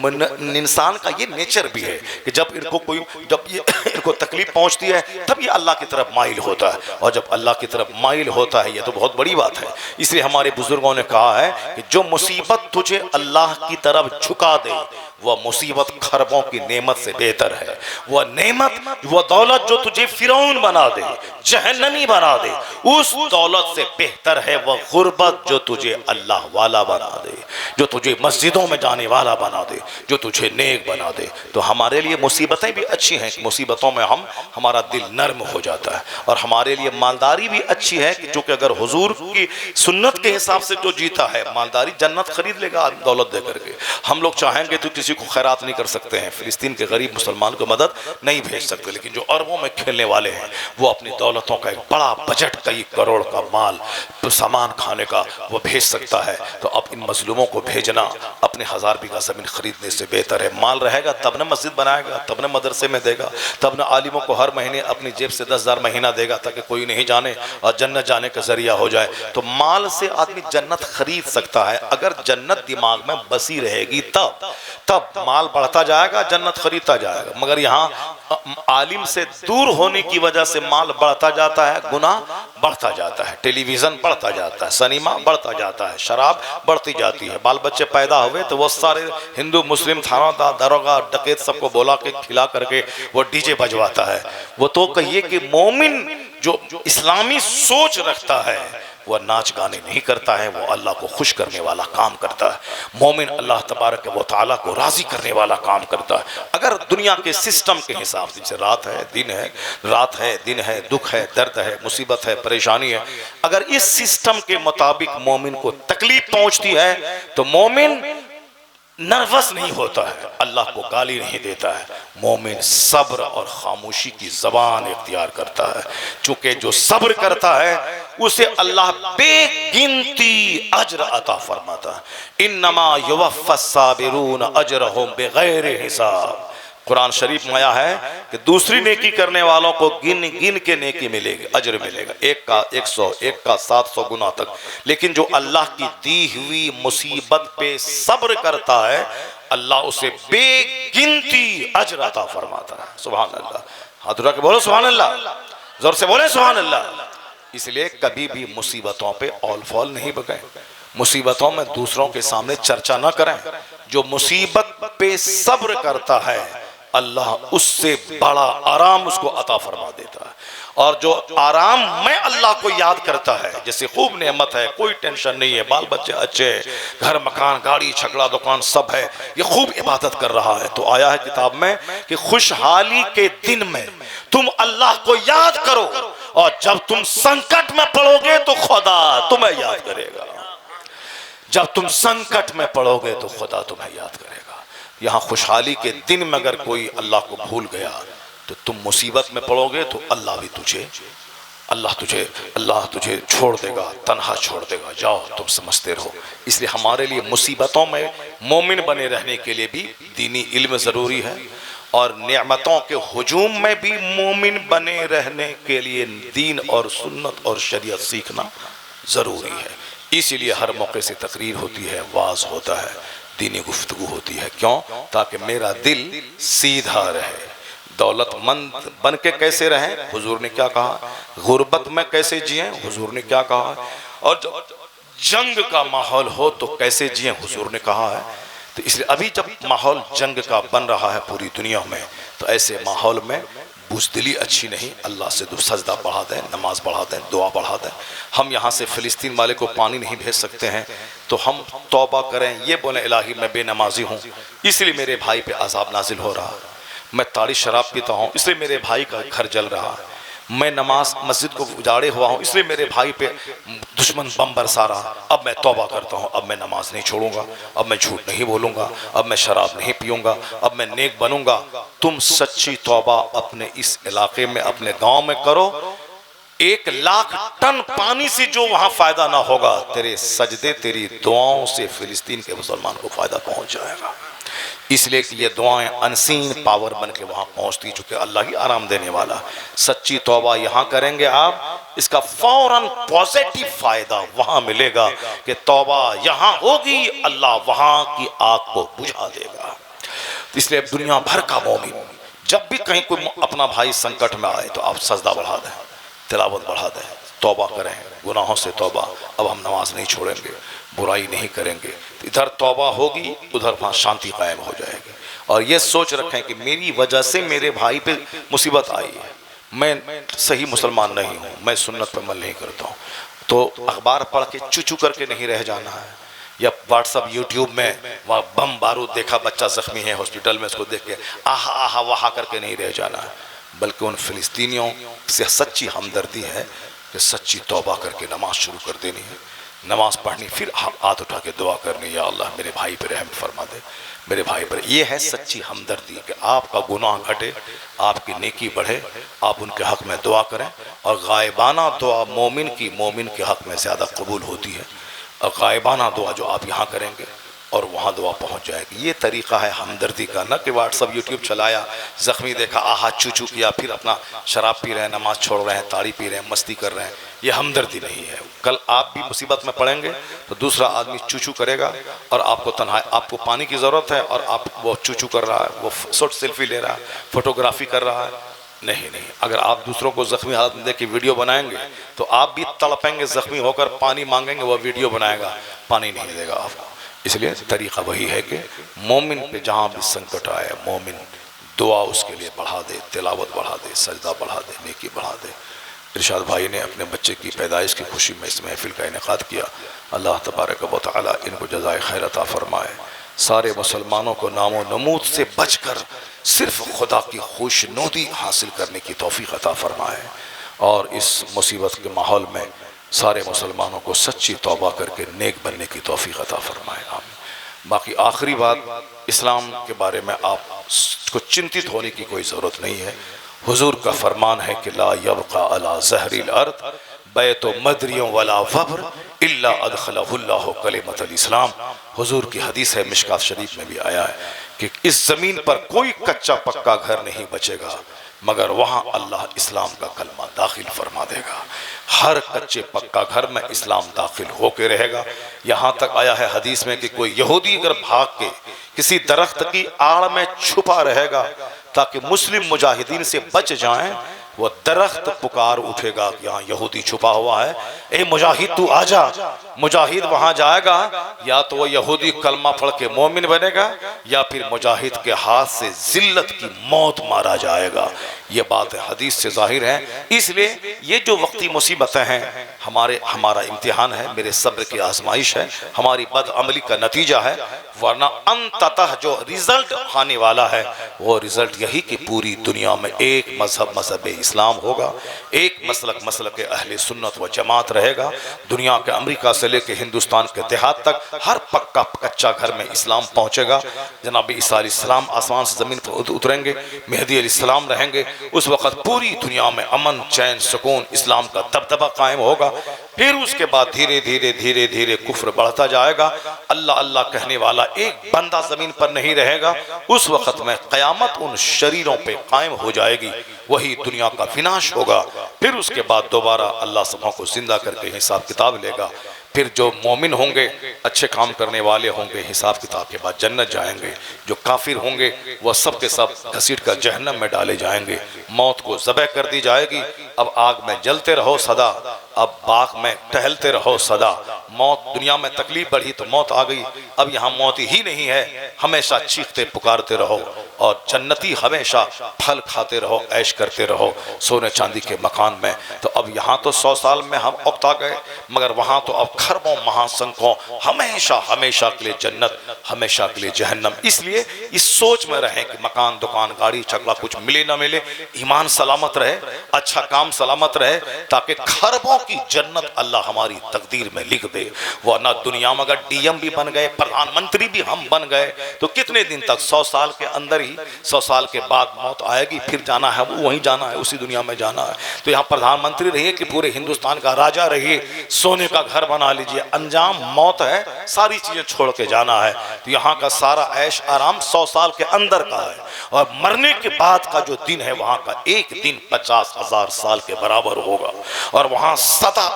इंसान का ये नेचर भी है कि जब इनको तकलीफ पहुंचती है तब ये अल्लाह की तरफ माइल होता है, और जब अल्लाह की तरफ माइल होता है ये तो बहुत बड़ी बात है। इसलिए हमारे बुजुर्गों ने कहा है कि जो मुसीबत तुझे अल्लाह की तरफ झुका दे वह मुसीबत खरबों की नेमत से बेहतर है। वह नेमत, वह दौलत जो तुझे फिरौन बना दे, जहन्नमी बना दे, उस दौलत से बेहतर है वह गुर्बत जो तुझे अल्लाह वाला बना दे, जो तुझे मस्जिद मस्जिदों में जाने वाला बना दे, जो तुझे नेक बना दे। तो हमारे लिए मुसीबतें भी अच्छी हैं, मुसीबतों में हमारा दिल नर्म हो जाता है। और हमारे लिए मालदारी भी अच्छी है कि जो कि अगर हुजूर की सुन्नत के हिसाब से जो जीता है, मालदारी जन्नत खरीद लेगा दौलत दे करके। हम लोग चाहेंगे तो किसी को खैरात नहीं कर सकते हैं, फिलिस्तीन के गरीब मुसलमान को मदद नहीं भेज सकते, लेकिन जो अरबों में खेलने वाले हैं वो अपनी दौलतों का एक बड़ा बजट, कई करोड़ का माल सामान खाने का वो भेज सकता है। तो अब इन मजलूमों को भेजना अपने 1000 बीघा जमीन खरीदने से बेहतर है। माल रहेगा तब न मस्जिद बनाएगा, तब न मदरसे में देगा, तब न आलिमों को हर महीने अपनी जेब से 10,000 महीना देगा ताकि कोई नहीं जाने और जन्नत जाने का जरिया हो जाए। तो माल से आदमी जन्नत खरीद सकता है। अगर जन्नत दिमाग में बसी रहेगी तब माल बढ़ता जाएगा, जन्नत खरीदता जाएगा। मगर यहाँ आलिम से दूर होने की वजह से माल बढ़ता जाता है, गुनाह बढ़ता जाता है, टेलीविजन बढ़ता जाता है, सिनेमा बढ़ता जाता है, शराब बढ़ती जाती है। बाल बच्चे पैदा हुए तो वो सारे हिंदू मुस्लिम थाना दरोगा डकैत सबको बोला के खिला करके वो डीजे बजवाता है। वो तो कहिए कि मोमिन जो इस्लामी सोच रखता है वह नाच गाने नहीं करता है, वो अल्लाह को खुश करने वाला काम करता है। मोमिन अल्लाह तबारक व तआला को राजी करने वाला काम करता है। अगर दुनिया के सिस्टम के हिसाब से, जैसे रात है दिन है, दुख है, दर्द है, मुसीबत है, परेशानी है, अगर इस सिस्टम के मुताबिक मोमिन को तकलीफ पहुंचती है तो मोमिन नर्वस नहीं होता है, अल्लाह को गाली नहीं देता है। मोमिन सब्र और खामोशी की जबान इख्तियार करता है। चूंकि जो सब्र करता है उसे अल्लाह बेगिनती अजर अता फरमाता है। इन्नमा युवफ़्फ़स साबिरून अजरहुम बिगैर हिसाब। कुरान शरीफ में आया है कि दूसरी नेकी करने वालों को गिन गिन के नेकी मिलेगी, अजर मिलेगा, एक का 100, एक का 700 गुना तक। लेकिन जो अल्लाह की दी हुई मुसीबत पे सब्र करता है अल्लाह उसे बेगिनती अजर अता फरमाता है। सुभान अल्लाह। हाथ उठा के बोलो सुभान अल्लाह, जोर से बोले सुभान अल्लाह। इसलिए कभी भी मुसीबतों पे ऑल फॉल नहीं बगाएं, मुसीबतों में दूसरों के सामने चर्चा ना करें। जो मुसीबत पे सब्र करता है अल्लाह उससे बड़ा आराम उसको अता फरमा देता है। और जो आराम में अल्लाह को याद करता है, जैसे खूब नेमत है, कोई टेंशन नहीं है, बाल बच्चे अच्छे, घर मकान गाड़ी छकड़ा दुकान सब है, ये खूब इबादत कर रहा है, तो आया है किताब में कि खुशहाली के दिन में तुम अल्लाह को याद करो और जब तुम संकट में पड़ोगे तो खुदा तुम्हें याद करेगा। जब तुम संकट में पड़ोगे तो खुदा तुम्हें याद करेगा। यहाँ खुशहाली के दिन में अगर कोई अल्लाह को भूल गया तो तुम मुसीबत में पड़ोगे तो अल्लाह तुझे छोड़ देगा, तन्हा छोड़ देगा। जाओ तुम समझते रहो। इसलिए हमारे लिए मुसीबतों में मोमिन बने रहने के लिए भी दीनी इल्म ज़रूरी है और नेमतों के हुजूम में भी मोमिन बने रहने के लिए दीन और सुन्नत और शरीयत सीखना ज़रूरी है। इसीलिए हर मौके से तकरीर होती है, वाज होता है, दीनी गुफ्तगू होती है। क्यों? ताकि मेरा दिल सीधा रहे। दौलतमंद बन के कैसे रहें, हुजूर ने क्या कहा, गुर्बत में कैसे जिए, हुजूर ने क्या कहा, और जब जंग का माहौल हो तो कैसे जिए, हुजूर ने कहा है। तो इसलिए अभी जब माहौल जंग का बन रहा है पूरी दुनिया में, तो ऐसे माहौल में बुज़दिली अच्छी नहीं। अल्लाह से सजदा बढ़ा दें, नमाज बढ़ा दें, दुआ बढ़ा दें। हम यहाँ से फ़िलिस्तीन वाले को पानी नहीं भेज सकते हैं तो हम तौबा करें, ये बोलें इलाही मैं बेनमाजी हूँ इसलिए मेरे भाई पे अज़ाब नाजिल हो रहा, मैं ताड़ी शराब पीता हूँ इसलिए मेरे भाई का घर जल रहा, मैं नमाज मस्जिद को उजाड़े हुआ हूँ इसलिए मेरे भाई पे दुश्मन बम बरसा रहा। अब मैं तौबा करता हूँ, अब मैं नमाज नहीं छोड़ूंगा, अब मैं झूठ नहीं बोलूँगा, अब मैं शराब नहीं पीऊँगा, अब मैं नेक बनूँगा। तुम सच्ची तौबा अपने इस इलाके में, अपने गांव में करो। 1,00,000 टन पानी से जो वहाँ फ़ायदा ना होगा, तेरे सजदे तेरी दुआओं से फ़िलिस्तीन के मुसलमान को फ़ायदा पहुँच जाएगा। इसलिए कि ये दुआएं अनसीन पावर बन के वहाँ पहुँचती, चूँकि अल्लाह ही आराम देने वाला। सच्ची तौबा यहाँ करेंगे आप, इसका फौरन पॉजिटिव फ़ायदा वहाँ मिलेगा कि तौबा यहाँ होगी, अल्लाह वहाँ की आग को बुझा देगा। इसलिए दुनिया भर का मोमिन जब भी कहीं कोई अपना भाई संकट में आए तो आप सजदा बढ़ा दें, तिलावत बढ़ा दें, तौबा करें, गुनाहों से तौबा। अब हम नमाज नहीं छोड़ेंगे, बुराई नहीं करेंगे, तो इधर तौबा होगी उधर वहाँ शांति कायम हो जाएगी। और ये सोच रखें कि मेरी वजह से मेरे भाई पे मुसीबत आई है, मैं सही मुसलमान नहीं हूँ, मैं सुन्नत पर अमल नहीं करता हूँ, तो अखबार पढ़ के चुचू करके नहीं रह जाना है। या व्हाट्सअप यूट्यूब में वहाँ बम बारूद देखा, बच्चा जख्मी है हॉस्पिटल में, उसको देख के आहा आहा वहा करके नहीं रह जाना है, बल्कि उन फ़िलिस्तीनियों से सच्ची हमदर्दी है कि सच्ची तौबा करके नमाज शुरू कर देनी है, नमाज पढ़नी, फिर हाथ उठा के दुआ करनी, या अल्लाह मेरे भाई पर रहम फरमा दे, मेरे भाई पर। ये है सच्ची हमदर्दी कि आपका गुनाह घटे, आपकी नेकी बढ़े, आप उनके हक़ में दुआ करें। और गायबाना दुआ मोमिन के हक़ में ज़्यादा कबूल होती है, और गायबाना दुआ जो आप यहाँ करेंगे और वहाँ दुआ पहुँच जाएगी। ये तरीक़ा है हमदर्दी का, न कि व्हाट्सअप यूट्यूब चलाया, ज़ख्मी देखा, आहा चू चू किया, फिर अपना शराब पी रहे हैं, नमाज छोड़ रहे हैं, ताड़ी पी रहे हैं, मस्ती कर रहे हैं। ये हमदर्दी नहीं है। कल आप भी मुसीबत में पड़ेंगे तो दूसरा आदमी चू चू करेगा और आपको तन्हा, आपको पानी की ज़रूरत है और आप वो चू चू कर रहा है, वो शॉर्ट सेल्फी ले रहा है, फ़ोटोग्राफी कर रहा है। नहीं, अगर आप दूसरों को ज़ख्मी हालत में देख के वीडियो बनाएंगे तो आप भी तड़पेंगे, ज़ख्मी होकर पानी मांगेंगे, वह वीडियो बनाएगा, पानी नहीं देगा आपको। इसलिए तरीक़ा वही है कि मोमिन पे जहाँ भी संकट आए, मोमिन दुआ उसके लिए बढ़ा दे, तिलावत बढ़ा दे, सजदा बढ़ा दे, नेकी बढ़ा दे। इरशाद भाई ने अपने बच्चे की पैदाइश की खुशी में इस महफिल का इनेकाद किया। अल्लाह तबारक व तआला इनको जज़ाए खैर अता फरमाए। सारे मुसलमानों को नामो नमूद से बचकर सिर्फ खुदा की खुशनुदी हासिल करने की तौफीक अता फरमाए, और इस मुसीबत के माहौल में सारे मुसलमानों को सच्ची तौबा करके नेक बनने की तौफीक अता फरमाए। आमीन। बाकी आखिरी बात, इस्लाम के बारे में आपको चिंतित होने की कोई ज़रूरत नहीं है। हुजूर का फरमान है कि ला यबका अला ज़हरिल अर्द बैतो मदरियों वला वब्र इल्ला अदखलहुल्लाहु कलिमतल इस्लाम। हुजूर की हदीस है, मिशकात शरीफ में भी आया है कि इस ज़मीन पर कोई कच्चा पक्का घर नहीं बचेगा मगर वहाँ अल्लाह इस्लाम का कलमा दाखिल फरमा देगा। हर कच्चे पक्का घर में इस्लाम दाखिल होके रहेगा। यहाँ तक आया है हदीस में कि कोई यहूदी अगर भाग के किसी दरख्त की आड़ में छुपा रहेगा ताकि मुस्लिम मुजाहिदीन से बच जाएं, वो दरख्त पुकार उठेगा कि यहाँ यहूदी छुपा हुआ है, ए मुजाहिद तू आजा। मुजाहिद वहाँ जाएगा, या तो वो यहूदी कलमा पढ़ के मोमिन बनेगा या फिर मुजाहिद के हाथ से जिल्लत की मौत मारा जाएगा। ये बात हदीस से जाहिर है। इसलिए ये जो वक्ती मुसीबतें हैं हमारा इम्तिहान है, मेरे सब्र की आजमाइश है, हमारी बदअमली का नतीजा है, वरना अंततः जो रिजल्ट आने वाला है वो रिजल्ट यही कि पूरी दुनिया में एक मजहब इस्लाम होगा, एक मसलक अहले सुन्नत व जमात रहेगा। दुनिया के अमेरिका से लेकर हिंदुस्तान के देहात तक हर पक्का कच्चा घर में इस्लाम पहुँचेगा। जनाब ईसा अलैहिस्सलाम आसमान से ज़मीन पर उतरेंगे, मेहदी अलैहिस्सलाम रहेंगे, उस वक़्त पूरी दुनिया में अमन चैन सुकून इस्लाम का दबदबा कायम होगा। फिर उसके बाद धीरे धीरे कुफ्र बढ़ता जाएगा। अल्लाह अल्लाह कहने वाला एक बंदा ज़मीन पर नहीं रहेगा। उस वक़्त में क़यामत उन शरीरों पे कायम हो जाएगी, वही दुनिया का विनाश होगा। फिर उसके बाद दोबारा अल्लाह सबों को जिंदा करके हिसाब किताब लेगा। फिर जो मोमिन होंगे, अच्छे काम करने वाले होंगे, हिसाब किताब के बाद जन्नत जाएंगे। जो काफिर होंगे वह सब के सब घसीट कर जहन्नम में डाले जाएंगे। मौत को ज़बह कर दी जाएगी। अब आग में जलते रहो सदा, अब बाग में टहलते रहो सदा। मौत, दुनिया में तकलीफ बढ़ी तो मौत आ गई, अब यहाँ मौत ही नहीं है। हमेशा चीखते पुकारते रहो और जन्नती हमेशा फल खाते रहो, ऐश करते रहो सोने चांदी के मकान में। तो अब यहाँ तो 100 साल में हम उकता गए, मगर वहाँ तो अब खरबों महासंख्यों हमेशा के लिए जन्नत, हमेशा के लिए जहन्नम। इसलिए इस सोच में रहें कि मकान दुकान गाड़ी छकड़ा कुछ मिले ना मिले, ईमान सलामत रहे, अच्छा काम सलामत रहे, ताकि खरबों की जन्नत अल्लाह हमारी तकदीर में लिख दे। वरना दुनिया में अगर डीएम भी बन गए, प्रधानमंत्री भी हम बन गए तो कितने दिन तक, 100 साल के अंदर ही, 100 साल के बाद मौत आएगी, फिर जाना है वो वहीं जाना है, उसी दुनिया में जाना है। तो यहाँ प्रधानमंत्री रहिए कि पूरे हिंदुस्तान का राजा रहिए, सोने का घर बना लीजिए, अंजाम मौत है, सारी चीजें छोड़ के जाना है। तो यहाँ का सारा ऐश आराम 100 साल के अंदर का है, और मरने के बाद का जो दिन है वहाँ का एक दिन 50,000 साल के बराबर होगा। और वहाँ सदा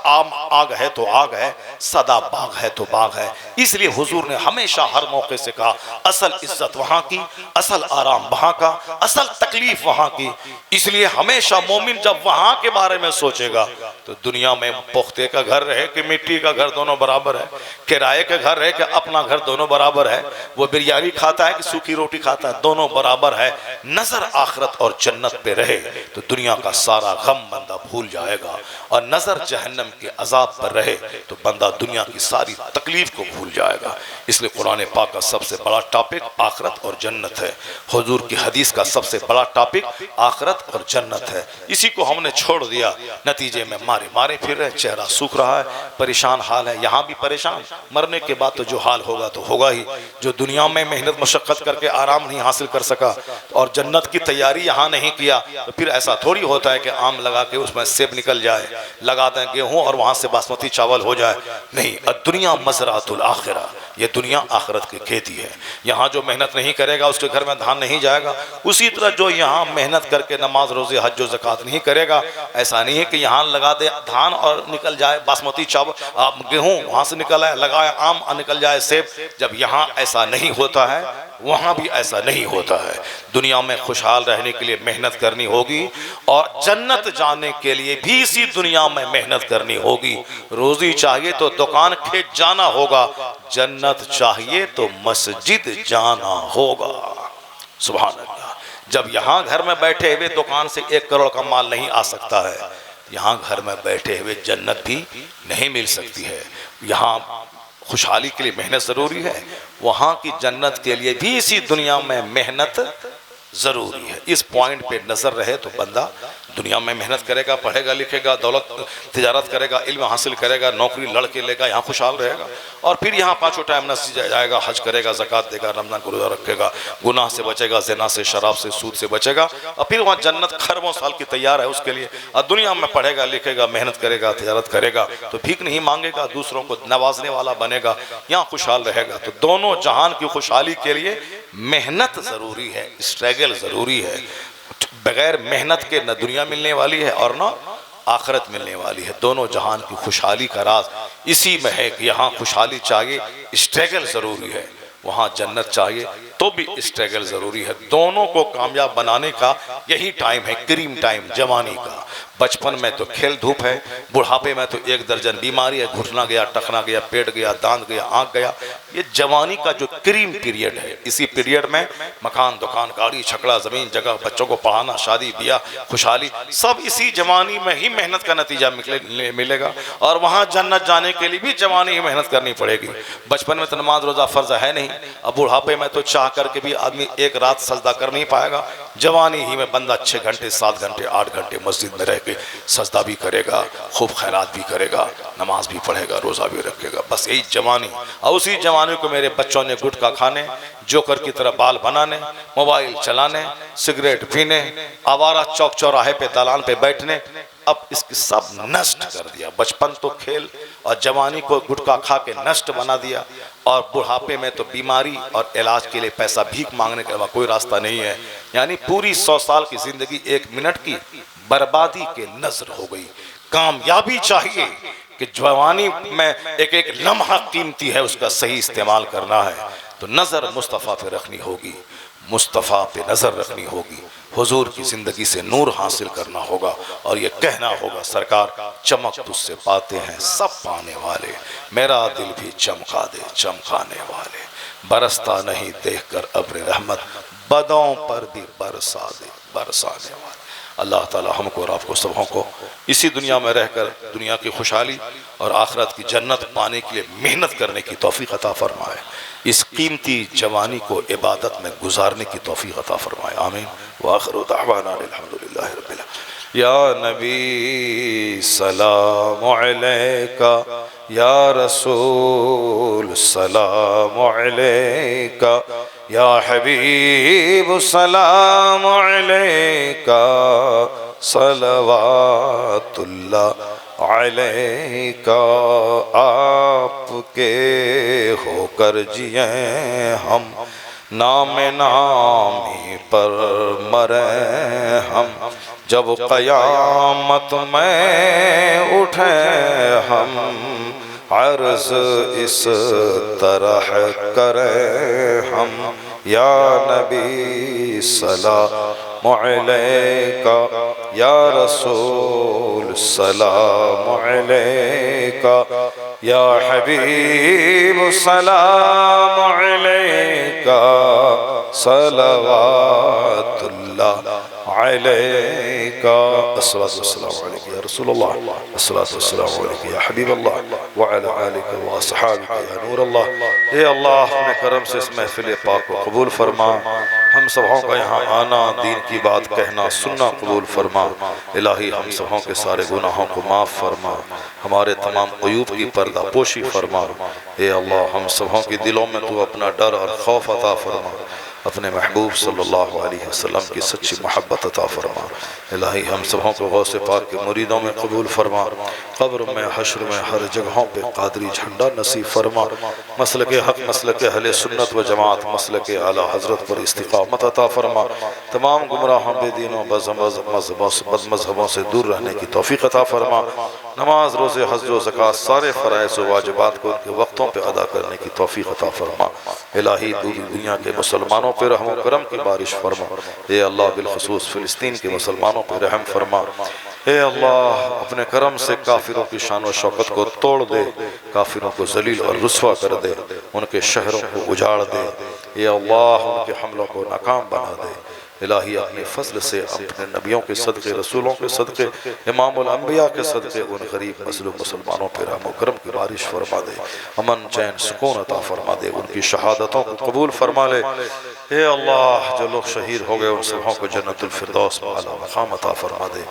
आग है तो आग है, सदा बाग है तो बाग है। इसलिए हुजूर ने हमेशा हर मौके से कहा, असल इज्जत वहाँ की, असल आराम वहाँ का, असल तकलीफ वहाँ की। इसलिए हमेशा मोमिन जब वहाँ के बारे में सोचेगा तो दुनिया में पुख्ते का घर रहे कि मिट्टी का घर, दोनों बराबर है। किराए का घर रहे कि अपना घर, दोनों बराबर है। वो बिरयानी खाता है कि सूखी रोटी खाता है, दोनों बराबर है। नजर आखिरत और जन्नत पे रहे तो दुनिया का सारा गम बंदा भूल जाएगा, और नजर जहन्नम के अजाब पर रहे तो बंदा दुनिया की सारी तकलीफ को भूल जाएगा। इसलिए कुरान पाक का सबसे बड़ा टॉपिक आखिरत और जन्नत है। हुजूर की हदीस का सबसे बड़ा टॉपिक आखिरत और जन्नत है। इसी को हमने छोड़ दिया, नतीजे में मारे मारे फिर रहे, चेहरा सूख रहा है, परेशान हाल है। यहाँ भी परेशान, मरने के बाद तो जो हाल होगा तो होगा ही। जो दुनिया में मेहनत मशक्क़त करके आराम नहीं हासिल कर सका और जन्नत की तैयारी यहाँ नहीं किया, तो फिर ऐसा थोड़ी होता है कि आम लगा के उसमें सेब निकल जाए, लगा दें गेहूँ और वहाँ से बासमती चावल हो जाए। नहीं, दुनिया मज़रातुल आखिरा, ये दुनिया आखिरत की खेती है। यहाँ जो मेहनत नहीं करेगा उसके घर में धान नहीं जाएगा। उसी तरह जो यहाँ मेहनत करके नमाज रोज़े हज व ज़कात नहीं करेगा, ऐसा नहीं है कि यहाँ लगा दे धान और निकल जाए बासमती चावल गेहूँ, वहाँ से निकल आए, लगाए आम और निकल जाए सेब। जब यहाँ ऐसा नहीं होता है, वहाँ भी ऐसा नहीं होता है। दुनिया में खुशहाल रहने के लिए मेहनत करनी होगी और जन्नत जाने के लिए भी इसी दुनिया में मेहनत करनी होगी। रोजी चाहिए तो दुकान खेत जाना होगा, जन्नत चाहिए तो मस्जिद जाना होगा। सुभान अल्लाह। जब यहाँ घर में बैठे हुए दुकान से 1 करोड़ का माल नहीं आ सकता है, यहाँ घर में बैठे हुए जन्नत भी नहीं मिल सकती है। यहाँ खुशहाली के लिए मेहनत ज़रूरी है, वहाँ की जन्नत के लिए भी इसी दुनिया में मेहनत ज़रूरी है। इस पॉइंट पे नज़र रहे तो बंदा दुनिया में मेहनत करेगा, पढ़ेगा लिखेगा, दौलत तिजारत करेगा, इल्म हासिल करेगा, नौकरी लड़के लेगा, यहाँ खुशहाल रहेगा। और फिर यहाँ 5 टाइम मस्जिद जाएगा, हज करेगा, ज़कात देगा, रमज़ान को रोज़ा रखेगा, गुनाह से बचेगा, ज़िना से, शराब से, सूद से बचेगा। और फिर वहाँ जन्नत खरबों साल की तैयार है उसके लिए। और दुनिया में पढ़ेगा लिखेगा, मेहनत करेगा, तिजारत करेगा तो भीख नहीं मांगेगा, दूसरों को नवाजने वाला बनेगा, यहाँ खुशहाल रहेगा। तो दोनों जहान की खुशहाली के लिए मेहनत ज़रूरी है, स्ट्रगल ज़रूरी है। बगैर मेहनत के न दुनिया मिलने वाली है और न आखिरत मिलने वाली है। दोनों जहान की खुशहाली का राज इसी में है कि यहाँ खुशहाली चाहिए, स्ट्रगल ज़रूरी है, वहाँ जन्नत चाहिए तो भी स्ट्रगल ज़रूरी है। दोनों को कामयाब बनाने का यही टाइम है, क्रीम टाइम जवानी का। बचपन में तो खेल धूप है, बुढ़ापे में तो 1 दर्जन बीमारी है, घुटना गया, टखना गया, पेट गया, दांत गया, आँख गया। ये जवानी का जो क्रीम पीरियड है, इसी पीरियड में मकान, दुकान, गाड़ी, छकड़ा, ज़मीन, जगह, बच्चों को पढ़ाना, शादी ब्याह, खुशहाली, सब इसी जवानी में ही मेहनत का नतीजा मिलेगा। और वहाँ जन्नत जाने के लिए भी जवानी ही मेहनत करनी पड़ेगी। बचपन में तो नमाज रोज़ा फ़र्ज है नहीं, अब बुढ़ापे में तो चाह करके भी आदमी 1 रात सजदा कर नहीं पाएगा। जवानी ही में बंदा 6 घंटे, 7 घंटे, 8 घंटे मस्जिद में रह के सजदा भी करेगा, खूब खैरात भी करेगा, नमाज भी पढ़ेगा, रोज़ा भी रखेगा। बस यही जवानी। और उसी जवानी को मेरे बच्चों ने गुटखा खाने, जोकर की तरह बाल बनाने, मोबाइल चलाने, सिगरेट पीने, आवारा चौक चौराहे पे दलान पे बैठने, अब इसकी सब नष्ट कर दिया। बचपन तो खेल और जवानी को गुटखा खा के नष्ट बना दिया। और बुढ़ापे में तो बीमारी और इलाज के लिए पैसा भीख मांगने के अलावा कोई रास्ता नहीं है। यानी पूरी 100 साल की जिंदगी 1 मिनट की बर्बादी के नजर हो गई। कामयाबी चाहिए कि जवानी में एक एक लम्हा कीमती है, उसका सही इस्तेमाल करना है। तो नज़र मुस्तफ़ा पे रखनी होगी, मुस्तफ़ा पे नज़र रखनी होगी, हुजूर की ज़िंदगी से नूर हासिल करना होगा और ये कहना होगा, सरकार चमक तुझसे पाते हैं सब पाने वाले, मेरा दिल भी चमका दे चमकाने वाले, बरसता नहीं देखकर अब्र रहमत, बदों पर भी बरसा दे बरसाने वाले। अल्लाह ताला हमको और आपको सबों को इसी दुनिया में रहकर दुनिया की खुशहाली और आखिरत की जन्नत पाने के लिए मेहनत करने की तौफीक अता फरमाए। इस कीमती जवानी को इबादत में गुजारने की तौफीक अता फरमाए। आमीन व आखिरु दअवाना अल्हम्दुलिल्लाहि रब्बिल आलमीन। या नबी सलाम अलैका, या रसूल सलाम अलैका, या हबीब सलाम अलैका, सलवातुल्लाह अलैका। आपके होकर जिए हम, नाम नामी पर मरे हम, जब क़यामत में उठे हम, अर्ज़ इस तरह करें हम, या नबी सलाम अलैका, या रसूल सलाम अलैका, या हबीब सलाम अलैका, सलवातुल्लाह अलैका। अस्सलातु वस्सलामु अलैका या रसूलल्लाह, अस्सलातु वस्सलामु अलैका या हबीबल्लाह। व अला आलिका व अस्हाबिका या नूर अल्लाह। ए अल्लाह अपने करम से इस महफिल पाक को कबूल फरमा, हम सबों का यहाँ आना, दीन की बात कहना सुनना कबूल फरमा। इलाही हम सबों के सारे गुनाहों को माफ़ फरमा, हमारे तमाम अयूब की पर्दा पोशी फरमा। ए अल्लाह हम सबों के दिलों में तू अपना डर और खौफ अता फरमा, अपने महबूब सल्लल्लाहु अलैहि वसल्लम की सच्ची मोहब्बत अता फरमा। इलाही हम सबों को गौसे पाक के मुरीदों में कबूल फरमा, कब्र में हश्र में हर जगहों पे कादरी झंडा नसीब फरमा। मसलक हक मसलक अहले सुन्नत व जमात मसलक आला हजरत पर इस्तिकामत अता फरमा। तमाम गुमराहों बेदीनों बदमज़हबों से दूर रहने की तौफीक अता फरमा। नमाज रोज़े हज व ज़कात सारे फ़राइज़ व वाजिबात को उनके वक्तों पर अदा करने की तौफीक अता फरमा। इलाही दुनिया के मुसलमानों पर रहम करम की बारिश फरमा। ए अल्लाह बिलखुसूस फ़िलिस्तीन के मुसलमानों पर रहम फरमा। ए अल्लाह अपने करम से काफिरों की शान व शौकत को तोड़ दे, काफिरों को जलील और रुस्वा कर दे, उनके शहरों को उजाड़ दे। ए अल्लाह उनके हमलों को नाकाम बना दे। इलाही अपने फजल से अपने नबियों के सदक़े, रसूलों के सदक़े, इमामुल अंबिया के सदक़े उन गरीब मज़लूम मुसलमानों पर रहम करम की बारिश फरमा दे, अमन चैन सुकून अता फरमा दे, उनकी शहादतों को कबूल फरमा ले। ए अल्लाह जो लोग शहीद हो गए उन सबों को जन्नतुल फिरदौस में आला मकाम अता फरमा दे।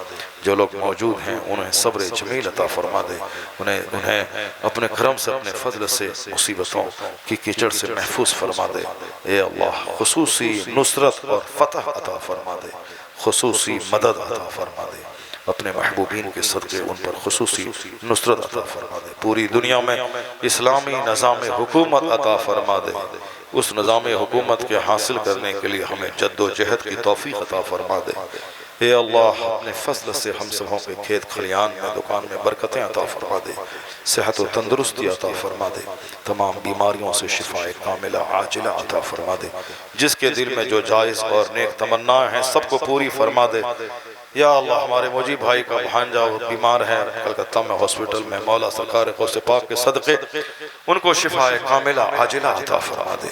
जो लोग मौजूद हैं उन्हें सब्र जमील अता फरमा दे, उन्हें अपने करम से अपने फजल से मुसीबतों की कीचड़ से महफूज फरमा दे। ए अल्लाह खुसूसी नुसरत और फतह अता फरमा दे, खुसूसी मदद अता फरमा दे, अपने महबूबीन के सदक़े उन पर खुसूसी नुसरत अता फरमा दे। पूरी दुनिया में इस्लामी निज़ाम हुकूमत अता फरमा दे। उस निज़ाम हुकूमत के हासिल करने के लिए हमें जद्दोजहद की तौफीक अता फरमा दे। ए अल्लाह अपने फजल से हम सबों के खेत खलियान में दुकान में बरकतें अता फरमा दे, सेहत व तंदुरुस्ती अता फरमा दे, तमाम बीमारियों से शिफाए कामिला आजिला अता फरमा दे। जिसके दिल में जो जायज़ और नेक तमन्नाएं हैं सबको पूरी फरमा दे। या अल्लाह हमारे मुजीब भाई का भांजा बीमार है कलकत्ता में हॉस्पिटल में, मौला सरकार गौसे पाक के सदक़े उनको शिफाए कामिला आजिला अता फरमा दे,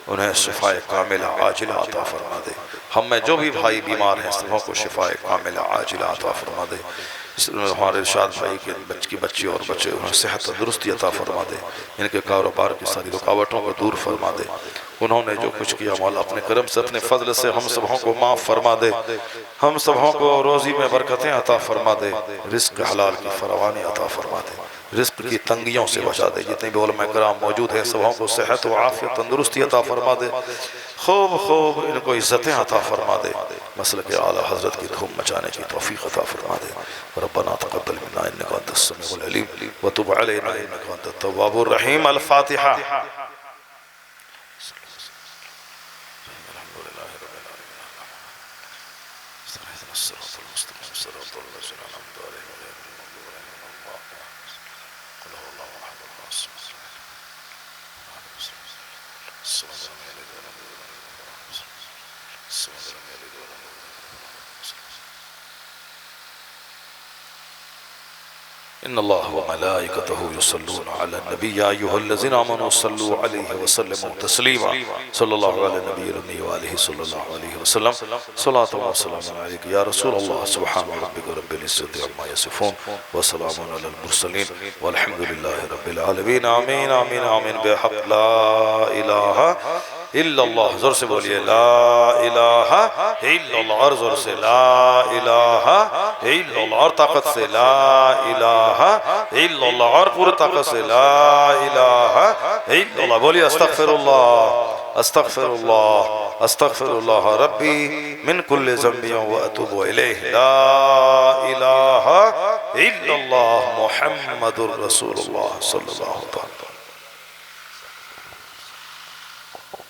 उन्हें शिफाए कामिला आजिला अता फरमा दे। हम में जो भी भाई बीमार हैं सबों को शिफाए कामिला आजिला अता फरमा दे। हमारे इरशाद भाई के बच्ची और बच्चे उन्हें सेहत तंदुरुस्ती अता फरमा दे, इनके कारोबार की सारी रुकावटों को दूर फरमा दे। उन्होंने जो कुछ किया मौला अपने करम से अपने फजल से हम सबों को माफ़ फरमा दे, हम सबों को रोज़ी में बरकतें अता फरमा दे, रिज़्क़ हलाल की फरावानी अता फरमा दे, रिज़्क़ की तंगियों से बचा दे। जितने भी उलमा कराम मौजूद हैं सबों को सेहत व आफ़ियत तंदुरुस्ती अता फरमा दे, खूब खूब इनको इज़्ज़तें अता फरमा दे, मसलक आला हज़रत की धूम मचाने की तौफ़ीक़ अता फरमा दे। रब्बना तक़ब्बल मिन्ना इन्नका अंतस समीउल अलीम व तुब अलैना इन्नका अंतत तव्वाबुर रहीम। अल फ़ातिहा। इन्नल्लाह व मलाइकतहु युसल्लूना अला नबी या अय्युहल्लज़ीना आमनू सल्लू अलैहि व सल्लिमू तस्लीमा। सल्लल्लाहु अला नबिय्यिल उम्मी व आलिहि सल्लल्लाहु अलैहि वसल्लम। सलातु व सलामु अलैका या रसूलल्लाह। सुब्हान रब्बिका रब्बिल इज़्ज़ति अम्मा यसिफून व सलामुन अलल मुरसलीन वल्हम्दुलिल्लाहि रब्बिल आलमीन। आमीन आमीन आमीन। बेहक़ ला इलाहा इल्लल्लाह। जोर से बोलिए ला इलाहा इल्लल्लाह, और जोर से ला इलाहा इल्लल्लाह, और ताकत से ला इलाहा इल्लल्लाह, और पूरी ताकत से ला इलाहा इल्लल्लाह। बोलिए अस्तगफिरुल्लाह अस्तगफिरुल्लाह अस्तगफिरुल्लाह रब्बी मिन कुल्लि ज़ंबि व अतूबु इलैहि। ला इलाहा इल्लल्लाह मुहम्मदुर रसूलुल्लाह सल्लल्लाहु अलैहि वसल्लम।